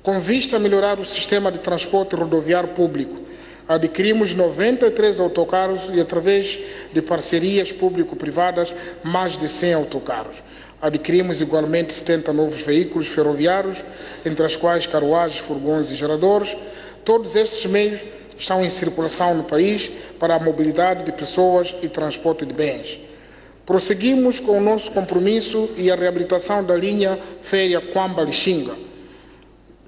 Speaker 6: Com vista a melhorar o sistema de transporte rodoviário público, adquirimos 93 autocarros e, através de parcerias público-privadas, mais de 100 autocarros. Adquirimos igualmente 70 novos veículos ferroviários, entre as quais carruagens, furgões e geradores. Todos estes meios estão em circulação no país para a mobilidade de pessoas e transporte de bens. Prosseguimos com o nosso compromisso e a reabilitação da linha férrea Quamba-Lixinga,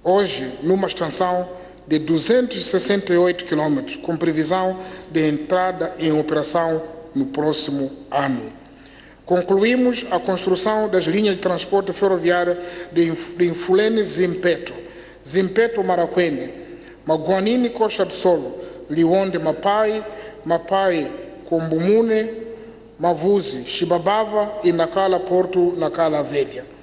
Speaker 6: hoje numa extensão de 268 quilômetros, com previsão de entrada em operação no próximo ano. Concluímos a construção das linhas de transporte ferroviário de Infulene Zimpeto, Zimpeto Maraquene, Maguanini Costa do Sol, Liwonde Mapai, Mapai Combumune, Mavuzi, Chibabava e Nacala Porto Nacala Velha.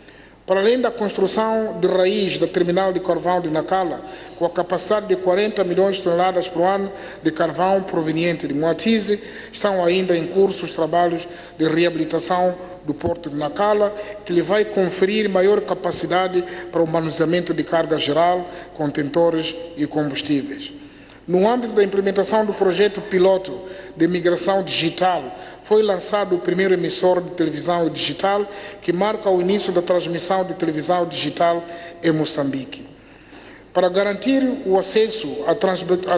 Speaker 6: Para além da construção de raiz da terminal de carvão de Nacala, com a capacidade de 40 milhões de toneladas por ano de carvão proveniente de Moatize, estão ainda em curso os trabalhos de reabilitação do porto de Nacala, que lhe vai conferir maior capacidade para o manuseamento de carga geral, contentores e combustíveis. No âmbito da implementação do projeto piloto de migração digital, foi lançado o primeiro emissor de televisão digital, que marca o início da transmissão de televisão digital em Moçambique. Para garantir o acesso à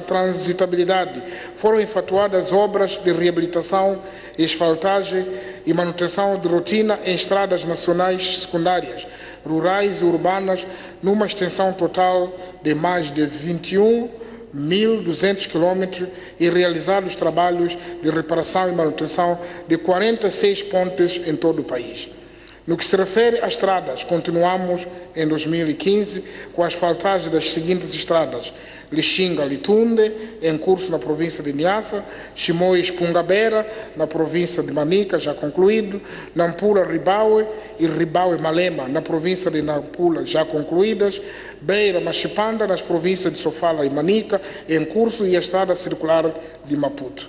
Speaker 6: transitabilidade, foram efetuadas obras de reabilitação, asfaltagem e manutenção de rotina em estradas nacionais secundárias, rurais e urbanas, numa extensão total de mais de 21.200 quilômetros e realizar os trabalhos de reparação e manutenção de 46 pontes em todo o país. No que se refere às estradas, continuamos em 2015 com a asfaltagem das seguintes estradas: Lixinga-Litunde, em curso na província de Niassa; Chimois-Pungabera, na província de Manica, já concluído; Nampula-Ribaue e Ribaue-Malema, na província de Nampula, já concluídas; Beira-Machipanda, nas províncias de Sofala e Manica, em curso, e a estrada circular de Maputo.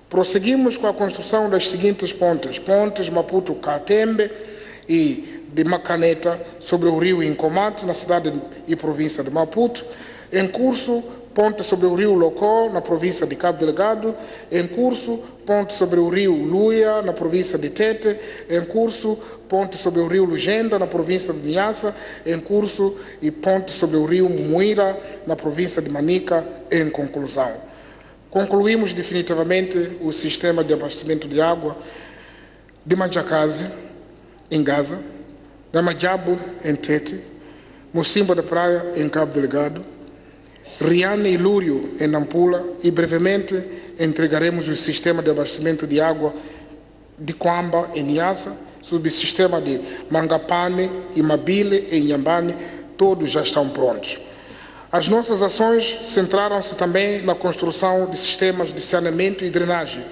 Speaker 6: Prosseguimos com a construção das seguintes pontes: Pontes Maputo-Catembe e de Macaneta, sobre o rio Incomate, na cidade e província de Maputo; em curso, ponte sobre o rio Locó, na província de Cabo Delgado; em curso, ponte sobre o rio Luia, na província de Tete; em curso, ponte sobre o rio Lugenda, na província de Niassa; em curso, e ponte sobre o rio Muira, na província de Manica. Em conclusão, concluímos definitivamente o sistema de abastecimento de água de Manjakazi, em Gaza, Namajabo, em Tete, Mocimba da Praia, em Cabo Delgado, Riane e Lúrio, em Nampula, e brevemente entregaremos o sistema de abastecimento de água de Coamba, em Niassa, subsistema de Mangapane e Mabile, em Nhambane. Todos já estão prontos. As nossas ações centraram-se também na construção de sistemas de saneamento e drenagem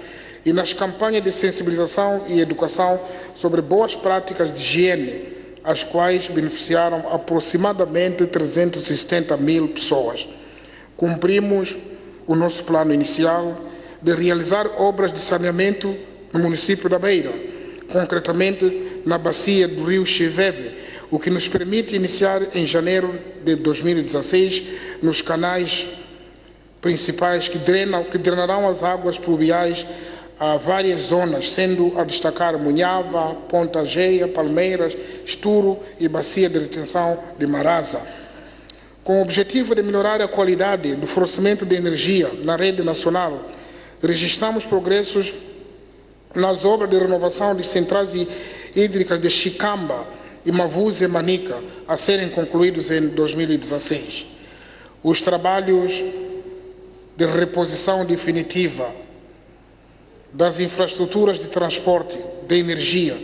Speaker 6: e nas campanhas de sensibilização e educação sobre boas práticas de higiene, as quais beneficiaram aproximadamente 370 mil pessoas. Cumprimos o nosso plano inicial de realizar obras de saneamento no município da Beira, concretamente na bacia do rio Chiveve, o que nos permite iniciar em janeiro de 2016 nos canais principais que drenarão as águas pluviais a várias zonas, sendo a destacar Munhava, Ponta Geia, Palmeiras, Esturo e Bacia de Retenção de Marasa. Com o objetivo de melhorar a qualidade do fornecimento de energia na rede nacional, registramos progressos nas obras de renovação de centrais hídricas de Chicamba e Mavuzi e Manica, a serem concluídos em 2016. Os trabalhos de reposição definitiva das infraestruturas de transporte de energia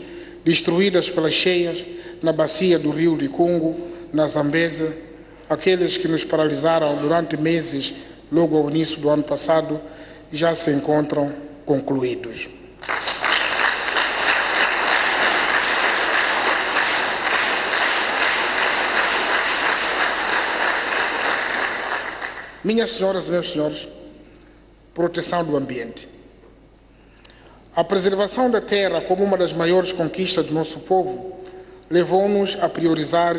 Speaker 6: destruídas pelas cheias na bacia do rio Licungo, na Zambésia, aqueles que nos paralisaram durante meses logo ao início do ano passado, já se encontram concluídos. Minhas senhoras e meus senhores, proteção do ambiente. A preservação da terra como uma das maiores conquistas do nosso povo levou-nos a priorizar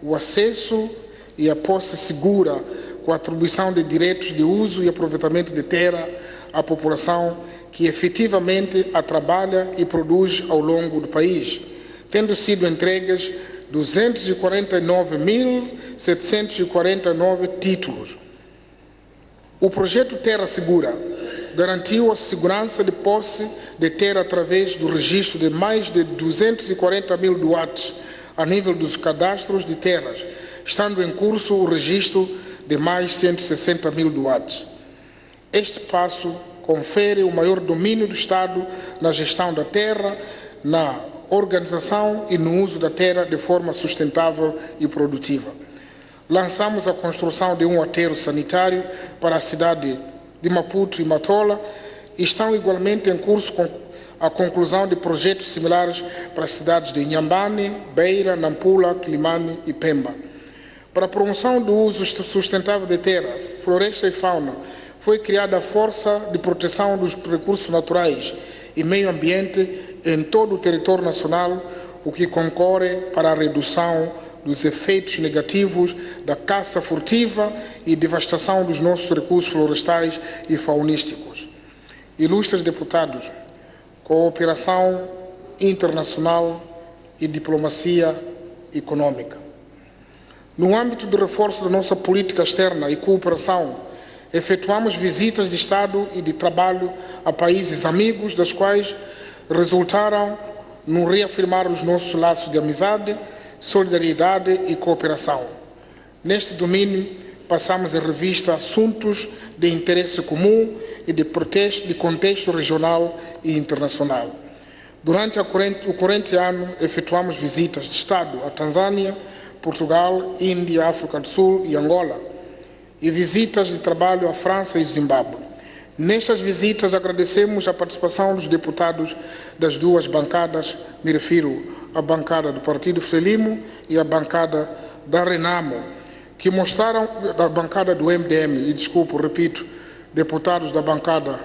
Speaker 6: o acesso e a posse segura com a atribuição de direitos de uso e aproveitamento de terra à população que efetivamente a trabalha e produz ao longo do país, tendo sido entregues 249.749 títulos. O projeto Terra Segura garantiu a segurança de posse de terra através do registro de mais de 240 mil doates a nível dos cadastros de terras, estando em curso o registro de mais 160 mil doados. Este passo confere o maior domínio do Estado na gestão da terra, na organização e no uso da terra de forma sustentável e produtiva. Lançamos a construção de um aterro sanitário para a cidade de Maputo e Matola e estão igualmente em curso a conclusão de projetos similares para as cidades de Inhambane, Beira, Nampula, Quilimane e Pemba. Para a promoção do uso sustentável de terra, floresta e fauna, foi criada a Força de Proteção dos Recursos Naturais e Meio Ambiente em todo o território nacional, o que concorre para a redução dos efeitos negativos da caça furtiva e devastação dos nossos recursos florestais e faunísticos. Ilustres deputados, cooperação internacional e diplomacia econômica. No âmbito do reforço da nossa política externa e cooperação, efetuamos visitas de Estado e de trabalho a países amigos, das quais resultaram no reafirmar os nossos laços de amizade, solidariedade e cooperação. Neste domínio, passamos em revista assuntos de interesse comum e de contexto regional e internacional. Durante o corrente ano, efetuamos visitas de Estado a Tanzânia, Portugal, Índia, África do Sul e Angola, e visitas de trabalho à França e Zimbábue. Nestas visitas, agradecemos a participação dos deputados das duas bancadas, me refiro à bancada do Partido Frelimo e à bancada da Renamo, que mostraram, da bancada do MDM, e desculpo, repito, deputados da bancada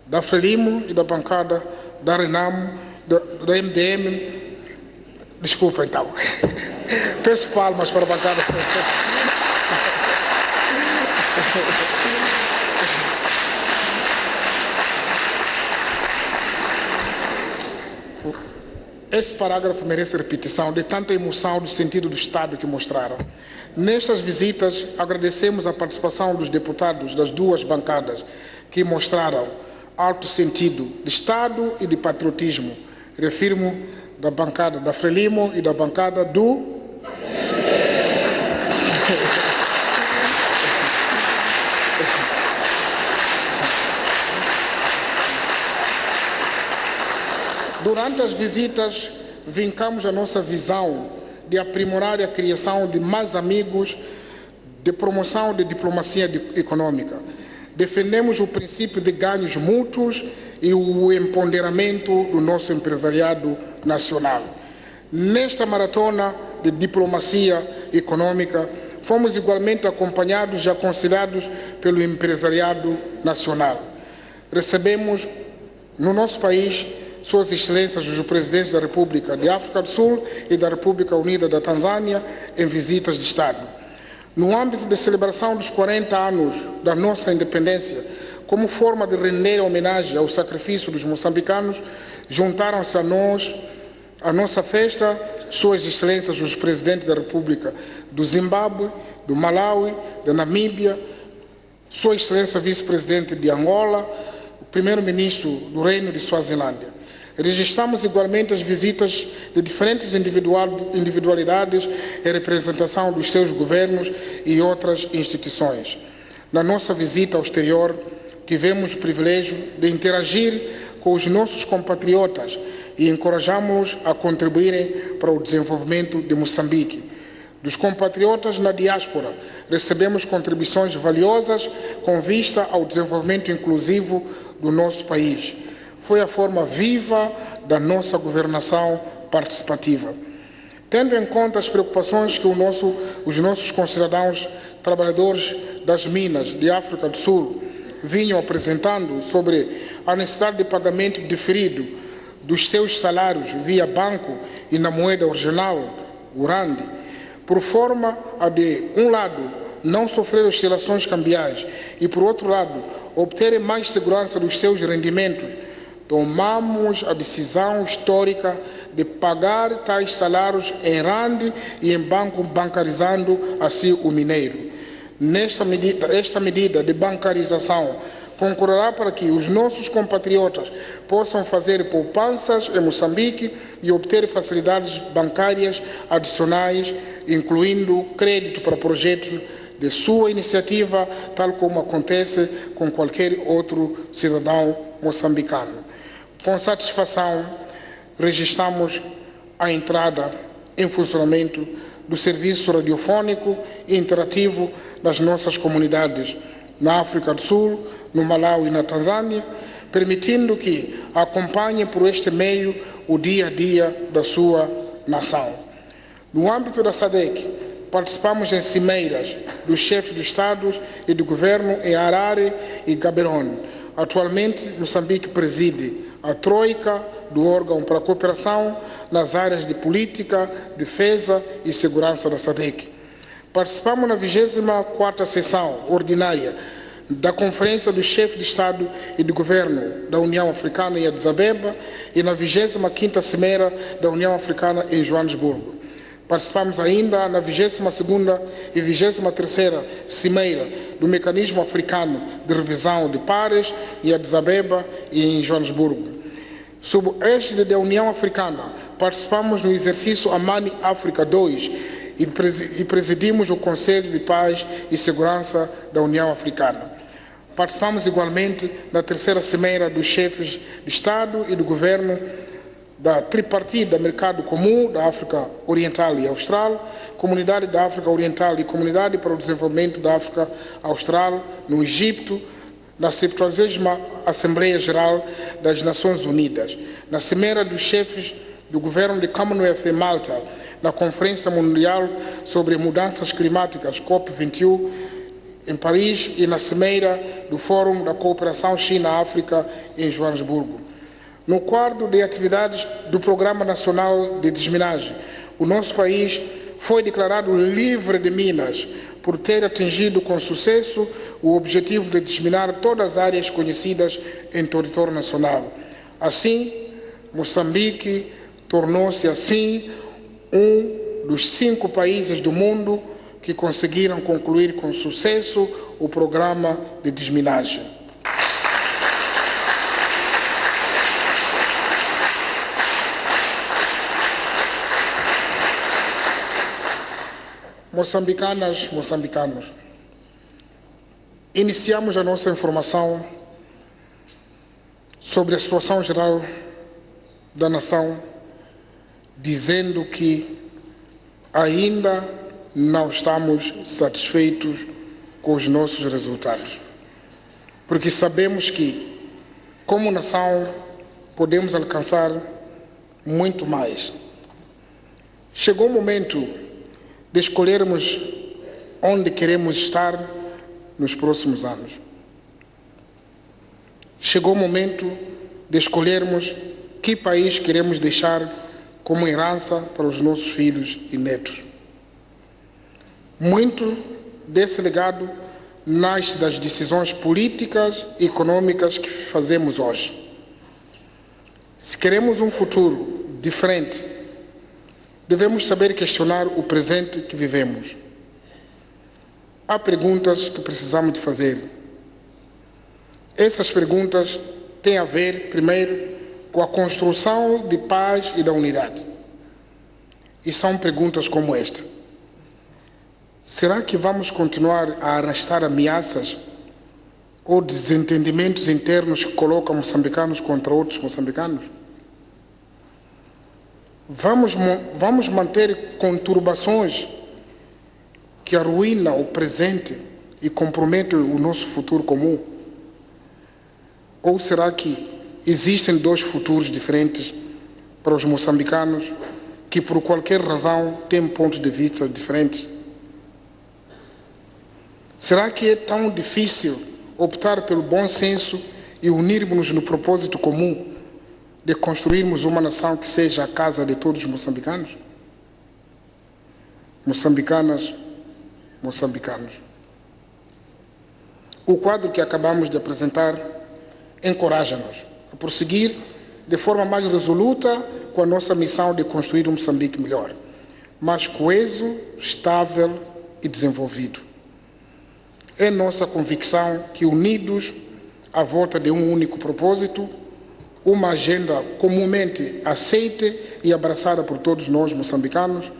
Speaker 6: da Frelimo e da bancada da Renamo, da MDM, desculpa então, peço palmas para a bancada. Esse parágrafo merece repetição, de tanta emoção do sentido do Estado que mostraram. Nestas visitas, agradecemos a participação dos deputados das duas bancadas, que mostraram alto sentido de Estado e de patriotismo. Refiro-me da bancada da Frelimo e da bancada do... Durante as visitas, vincamos a nossa visão de aprimorar a criação de mais amigos, de promoção de diplomacia econômica. Defendemos o princípio de ganhos mútuos e o empoderamento do nosso empresariado nacional. Nesta maratona de diplomacia econômica, fomos igualmente acompanhados e aconselhados pelo empresariado nacional. Recebemos no nosso país Suas Excelências os Presidentes da República de África do Sul e da República Unida da Tanzânia em visitas de Estado. No âmbito da celebração dos 40 anos da nossa independência, como forma de render homenagem ao sacrifício dos moçambicanos, juntaram-se a nossa festa Suas Excelências os Presidentes da República do Zimbábue, do Malawi, da Namíbia, Sua Excelência Vice-Presidente de Angola, o Primeiro-Ministro do Reino de Suazilândia. Registramos igualmente as visitas de diferentes individualidades em representação dos seus governos e outras instituições. Na nossa visita ao exterior, tivemos o privilégio de interagir com os nossos compatriotas e encorajamos-los a contribuírem para o desenvolvimento de Moçambique. Dos compatriotas na diáspora, recebemos contribuições valiosas com vista ao desenvolvimento inclusivo do nosso país. Foi a forma viva da nossa governação participativa. Tendo em conta as preocupações que os nossos concidadãos trabalhadores das minas de África do Sul vinham apresentando sobre a necessidade de pagamento diferido dos seus salários via banco e na moeda original, o rand, por forma a, de um lado, não sofrer oscilações cambiais e, por outro lado, obterem mais segurança dos seus rendimentos, tomamos a decisão histórica de pagar tais salários em rand e em banco, bancarizando assim o mineiro. Esta medida de bancarização concorrerá para que os nossos compatriotas possam fazer poupanças em Moçambique e obter facilidades bancárias adicionais, incluindo crédito para projetos de sua iniciativa, tal como acontece com qualquer outro cidadão moçambicano. Com satisfação, registramos a entrada em funcionamento do serviço radiofônico e interativo das nossas comunidades na África do Sul, no Malawi e na Tanzânia, permitindo que acompanhem por este meio o dia a dia da sua nação. No âmbito da SADC, participamos em cimeiras dos chefes de Estados e de Governo em Harare e Gaborone. Atualmente, Moçambique preside a Troika do órgão para a cooperação nas áreas de política, defesa e segurança da SADC. Participamos na 24ª sessão ordinária da Conferência dos Chefes de Estado e de Governo da União Africana em Addis Abeba e na 25ª Cimeira da União Africana em Joanesburgo. Participamos ainda na 22ª e 23ª Cimeira do Mecanismo Africano de Revisão de Pares em Addis Abeba e em Joanesburgo. Sob o égide da União Africana, participamos no exercício Amani África 2 e presidimos o Conselho de Paz e Segurança da União Africana. Participamos igualmente na 3ª Cimeira dos Chefes de Estado e do Governo da Tripartida Mercado Comum da África Oriental e Austral, Comunidade da África Oriental e Comunidade para o Desenvolvimento da África Austral, no Egito, na 70ª Assembleia Geral das Nações Unidas, na Cimeira dos Chefes do Governo de Commonwealth em Malta, na Conferência Mundial sobre Mudanças Climáticas, COP21, em Paris, e na Cimeira do Fórum da Cooperação China-África, em Joanesburgo. No quadro de atividades do Programa Nacional de Desminagem, o nosso país foi declarado livre de minas por ter atingido com sucesso o objetivo de desminar todas as áreas conhecidas em território nacional. Assim, Moçambique tornou-se assim um dos 5 países do mundo que conseguiram concluir com sucesso o programa de desminagem. Moçambicanas, moçambicanos, iniciamos a nossa informação sobre a situação geral da nação, dizendo que ainda não estamos satisfeitos com os nossos resultados, porque sabemos que, como nação, podemos alcançar muito mais. Chegou o momento de escolhermos onde queremos estar nos próximos anos. Chegou o momento de escolhermos que país queremos deixar como herança para os nossos filhos e netos. Muito desse legado nasce das decisões políticas e econômicas que fazemos hoje. Se queremos um futuro diferente, devemos saber questionar o presente que vivemos. Há perguntas que precisamos de fazer. Essas perguntas têm a ver, primeiro, com a construção de paz e da unidade. E são perguntas como esta: será que vamos continuar a arrastar ameaças ou desentendimentos internos que colocam moçambicanos contra outros moçambicanos? Vamos manter conturbações que arruinam o presente e comprometem o nosso futuro comum? Ou será que existem 2 futuros diferentes para os moçambicanos que, por qualquer razão, têm pontos de vista diferentes? Será que é tão difícil optar pelo bom senso e unirmos-nos no propósito comum de construirmos uma nação que seja a casa de todos os moçambicanos? Moçambicanas, moçambicanos, o quadro que acabamos de apresentar encoraja-nos a prosseguir de forma mais resoluta com a nossa missão de construir um Moçambique melhor, mais coeso, estável e desenvolvido. É nossa convicção que, unidos à volta de um único propósito, uma agenda comumente aceita e abraçada por todos nós moçambicanos,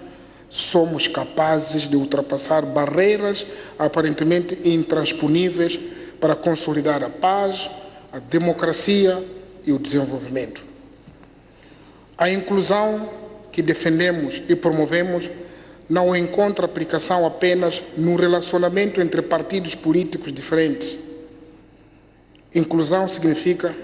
Speaker 6: somos capazes de ultrapassar barreiras aparentemente intransponíveis para consolidar a paz, a democracia e o desenvolvimento. A inclusão que defendemos e promovemos não encontra aplicação apenas no relacionamento entre partidos políticos diferentes. Inclusão significa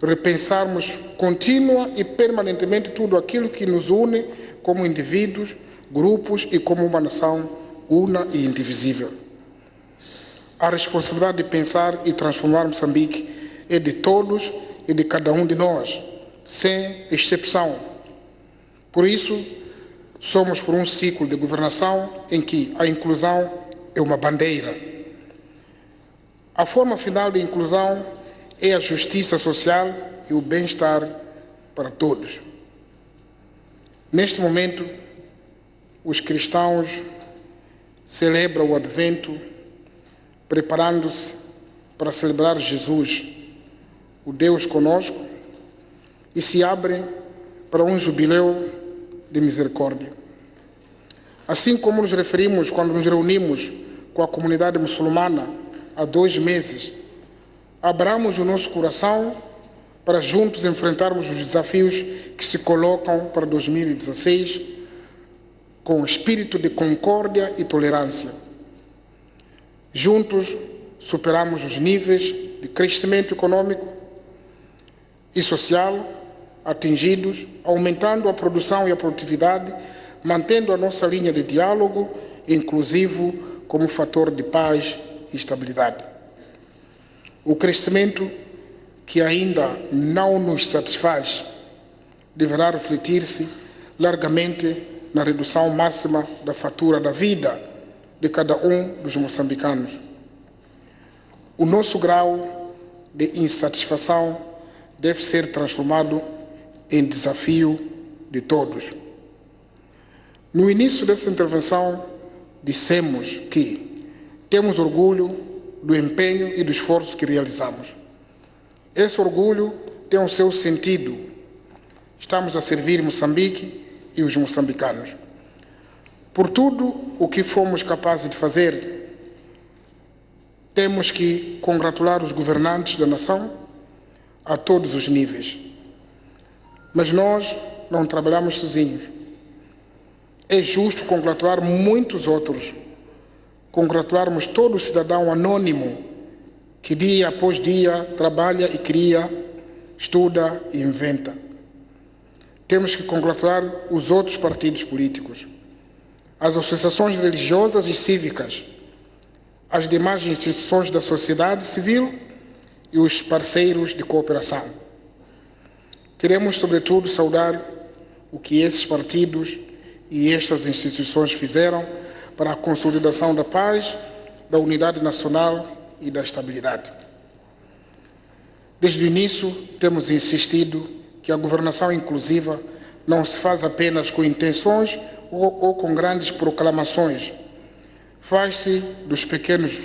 Speaker 6: repensarmos contínua e permanentemente tudo aquilo que nos une como indivíduos, grupos e como uma nação una e indivisível. A responsabilidade de pensar e transformar Moçambique é de todos e de cada um de nós, sem exceção. Por isso, somos por um ciclo de governação em que a inclusão é uma bandeira. A forma final de inclusão é a justiça social e o bem-estar para todos. Neste momento, os cristãos celebram o Advento, preparando-se para celebrar Jesus, o Deus conosco, e se abrem para um jubileu de misericórdia. Assim como nos referimos quando nos reunimos com a comunidade muçulmana há 2 meses, abramos o nosso coração para juntos enfrentarmos os desafios que se colocam para 2016 com espírito de concórdia e tolerância. Juntos superamos os níveis de crescimento econômico e social atingidos, aumentando a produção e a produtividade, mantendo a nossa linha de diálogo inclusivo como fator de paz e estabilidade. O crescimento que ainda não nos satisfaz deverá refletir-se largamente na redução máxima da fatura da vida de cada um dos moçambicanos. O nosso grau de insatisfação deve ser transformado em desafio de todos. No início dessa intervenção, dissemos que temos orgulho do empenho e do esforço que realizamos. Esse orgulho tem o seu sentido. Estamos a servir Moçambique e os moçambicanos. Por tudo o que fomos capazes de fazer, temos que congratular os governantes da nação a todos os níveis. Mas nós não trabalhamos sozinhos. É justo congratular muitos outros. Congratularmos todo cidadão anônimo que dia após dia trabalha e cria, estuda e inventa. Temos que congratular os outros partidos políticos, as associações religiosas e cívicas, as demais instituições da sociedade civil e os parceiros de cooperação. Queremos, sobretudo, saudar o que esses partidos e estas instituições fizeram para a consolidação da paz, da unidade nacional e da estabilidade. Desde o início, temos insistido que a governação inclusiva não se faz apenas com intenções ou com grandes proclamações. Faz-se dos pequenos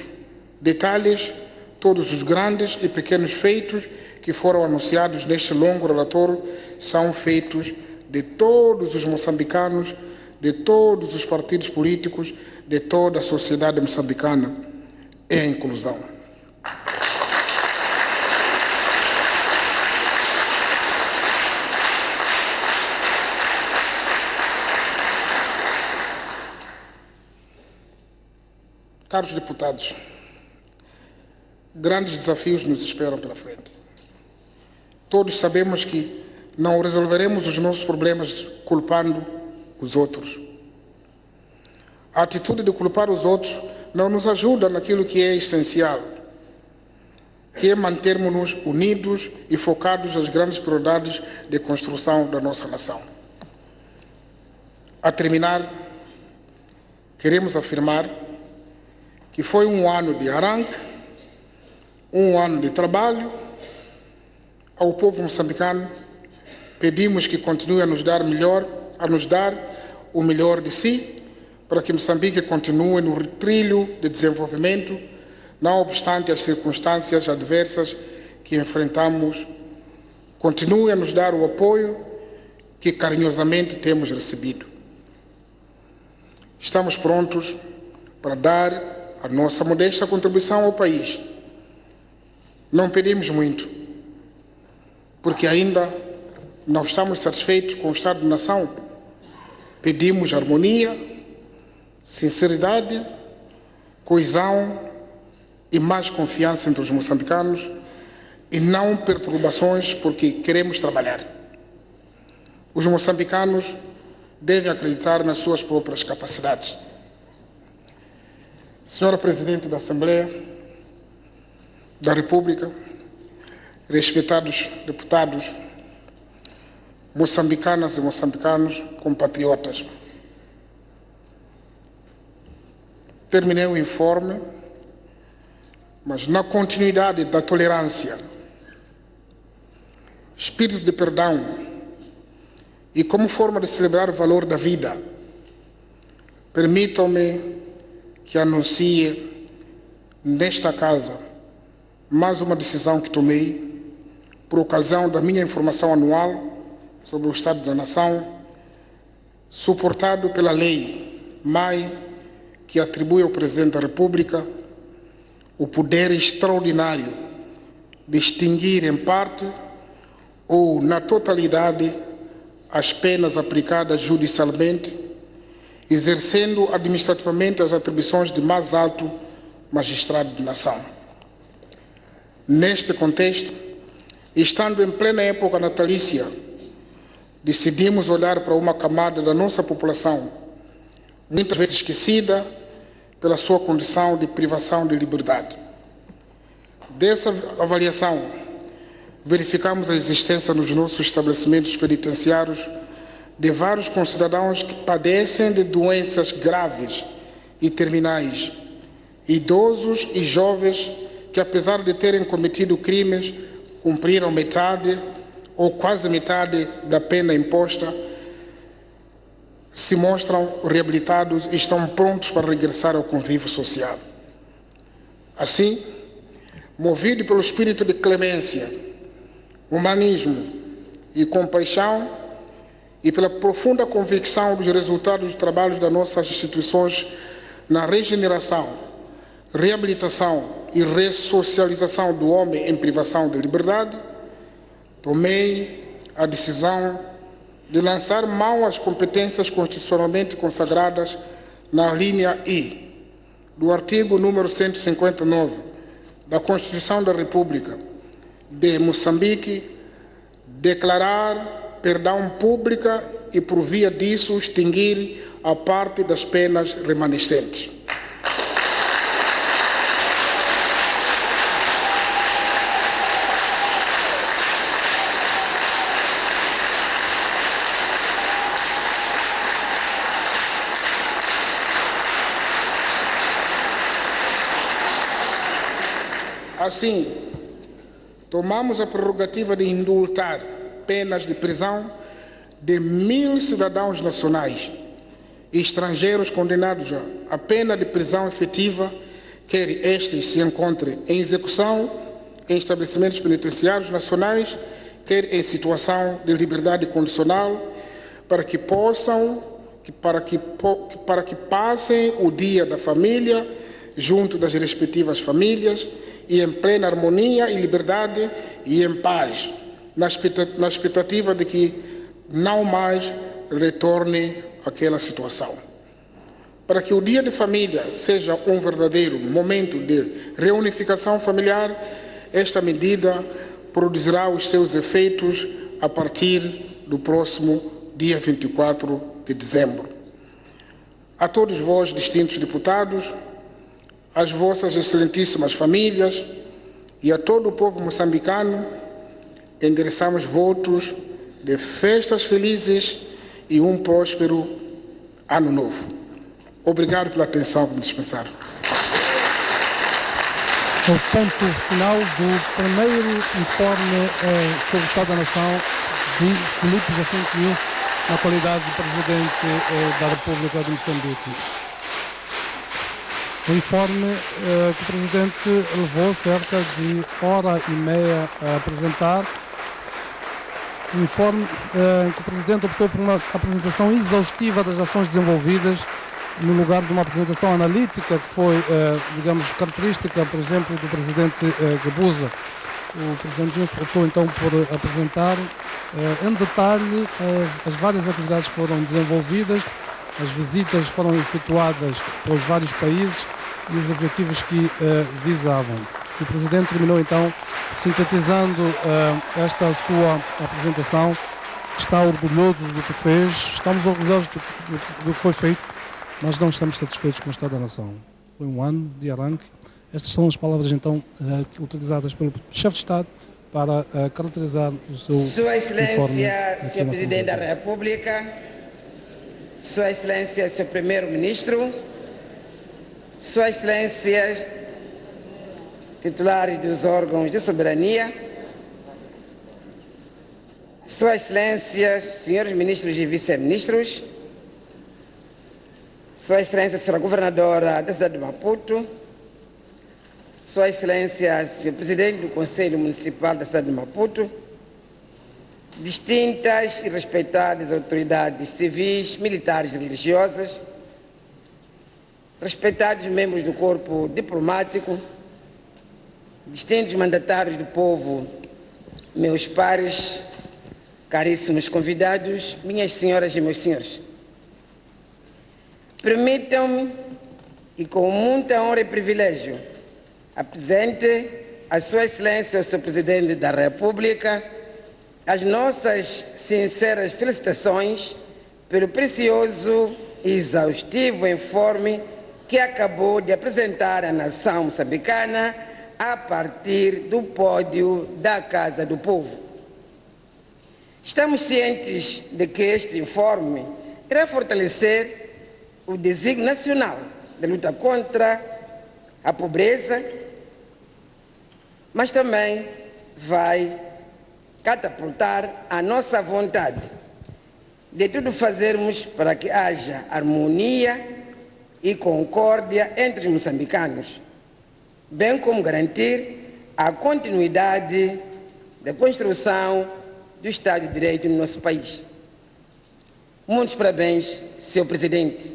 Speaker 6: detalhes todos os grandes e pequenos feitos que foram anunciados neste longo relatório são feitos de todos os moçambicanos, de todos os partidos políticos, de toda a sociedade moçambicana. É a inclusão. Caros deputados, grandes desafios nos esperam pela frente. Todos sabemos que não resolveremos os nossos problemas culpando os outros. A atitude de culpar os outros não nos ajuda naquilo que é essencial, que é mantermos-nos unidos e focados nas grandes prioridades de construção da nossa nação. A terminar, queremos afirmar que foi um ano de arranque, um ano de trabalho. Ao povo moçambicano, pedimos que continue a nos dar o melhor de si, para que Moçambique continue no trilho de desenvolvimento, não obstante as circunstâncias adversas que enfrentamos. Continue a nos dar o apoio que carinhosamente temos recebido. estamos prontos para dar a nossa modesta contribuição ao país. Não pedimos muito, porque ainda não estamos satisfeitos com o Estado de Nação. Pedimos harmonia, sinceridade, coesão e mais confiança entre os moçambicanos e não perturbações, porque queremos trabalhar. Os moçambicanos devem acreditar nas suas próprias capacidades. Senhora Presidente da Assembleia da República, respeitados deputados, moçambicanas e moçambicanos, compatriotas, terminei o informe, mas na continuidade da tolerância, espírito de perdão e como forma de celebrar o valor da vida, permitam-me que anuncie nesta casa mais uma decisão que tomei por ocasião da minha informação anual sobre o Estado da Nação, suportado pela lei MAI, que atribui ao Presidente da República o poder extraordinário de extinguir em parte ou na totalidade as penas aplicadas judicialmente, exercendo administrativamente as atribuições de mais alto magistrado de nação. Neste contexto, estando em plena época natalícia, decidimos olhar para uma camada da nossa população, muitas vezes esquecida pela sua condição de privação de liberdade. Dessa avaliação, verificamos a existência nos nossos estabelecimentos penitenciários de vários concidadãos que padecem de doenças graves e terminais, idosos e jovens que, apesar de terem cometido crimes, cumpriram metade ou quase metade da pena imposta, se mostram reabilitados e estão prontos para regressar ao convívio social. Assim, movido pelo espírito de clemência, humanismo e compaixão e pela profunda convicção dos resultados do trabalho das nossas instituições na regeneração, reabilitação e ressocialização do homem em privação de liberdade, tomei a decisão de lançar mão às competências constitucionalmente consagradas na linha I do artigo número 159 da Constituição da República de Moçambique, declarar perdão pública e, por via disso, extinguir a parte das penas remanescentes. Assim, tomamos a prerrogativa de indultar penas de prisão de 1.000 cidadãos nacionais e estrangeiros condenados a pena de prisão efetiva, quer estes se encontrem em execução em estabelecimentos penitenciários nacionais, quer em situação de liberdade condicional, para que passem o dia da família junto das respectivas famílias e em plena harmonia e liberdade e em paz, na expectativa de que não mais retorne àquela situação. Para que o dia de família seja um verdadeiro momento de reunificação familiar, esta medida produzirá os seus efeitos a partir do próximo dia 24 de dezembro. A todos vós, distintos deputados, às vossas excelentíssimas famílias e a todo o povo moçambicano, endereçamos votos de festas felizes e um próspero ano novo. Obrigado pela atenção que me dispensaram.
Speaker 2: O ponto final do primeiro informe sobre o Estado da Nação de Filipe Jacinto Nunes, na qualidade de Presidente da República de Moçambique. O informe que o Presidente levou cerca de hora e meia a apresentar. Um informe em que o Presidente optou por uma apresentação exaustiva das ações desenvolvidas no lugar de uma apresentação analítica que foi, digamos, característica, por exemplo, do presidente Gabuza. O presidente Nilson optou então por apresentar em detalhe as várias atividades que foram desenvolvidas, as visitas foram efetuadas pelos vários países e os objetivos que visavam. O presidente terminou então sintetizando esta sua apresentação. Está orgulhoso do que fez, estamos orgulhosos do que foi feito, mas não estamos satisfeitos com o Estado da Nação. Foi um ano de arranque. Estas são as palavras então utilizadas pelo chefe de Estado para caracterizar o seu
Speaker 5: Sua Excelência,
Speaker 2: informe
Speaker 5: Sr. Presidente da República, Sua Excelência, Sr. Primeiro-Ministro, Sua Excelência, titulares dos órgãos de soberania, Sua Excelência, senhores ministros e vice-ministros, Sua Excelência, senhora governadora da cidade de Maputo, Sua Excelência, senhor Presidente do Conselho Municipal da cidade de Maputo, distintas e respeitadas autoridades civis, militares e religiosas, respeitados membros do corpo diplomático, distintos mandatários do povo, meus pares, caríssimos convidados, minhas senhoras e meus senhores. Permitam-me, e com muita honra e privilégio, apresente a Sua Excelência, o Sr. Presidente da República, as nossas sinceras felicitações pelo precioso e exaustivo informe que acabou de apresentar à nação moçambicana a partir do pódio da Casa do Povo. Estamos cientes de que este informe irá fortalecer o desígnio nacional de luta contra a pobreza, mas também vai catapultar a nossa vontade de tudo fazermos para que haja harmonia e concórdia entre os moçambicanos, bem como garantir a continuidade da construção do Estado de Direito no nosso país. Muitos parabéns, Sr. Presidente.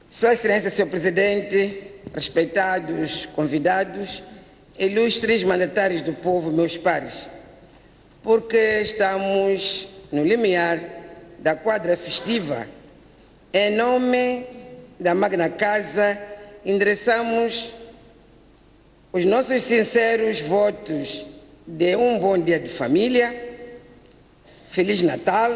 Speaker 5: Sua Excelência, Sr. Presidente, respeitados convidados, ilustres mandatários do povo, meus pares, porque estamos no limiar da quadra festiva, em nome da Magna Casa, endereçamos os nossos sinceros votos de um bom dia de família, Feliz Natal,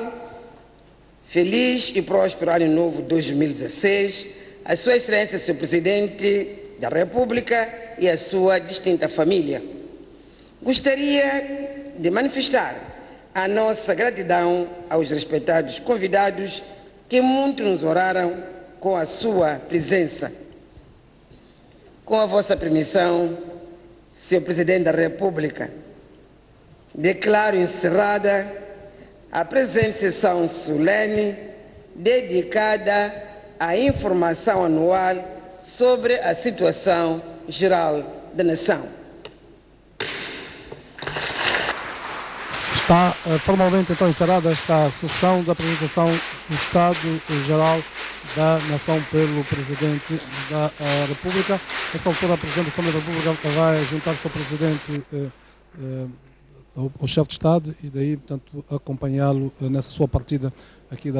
Speaker 5: feliz e próspero Ano Novo 2016, a Sua Excelência, Sr. Presidente da República e a sua distinta família. Gostaria de manifestar a nossa gratidão aos respeitados convidados que muito nos honraram com a sua presença. Com a vossa permissão, Sr. Presidente da República, declaro encerrada a presente sessão solene dedicada à informação anual sobre a situação geral da nação.
Speaker 2: Está formalmente então encerrada esta sessão da apresentação do Estado Geral da Nação pelo Presidente da República. Nesta altura, a Presidente da Assembleia da República vai juntar-se ao Presidente, ao chefe de Estado, e daí, portanto, acompanhá-lo nessa sua partida aqui da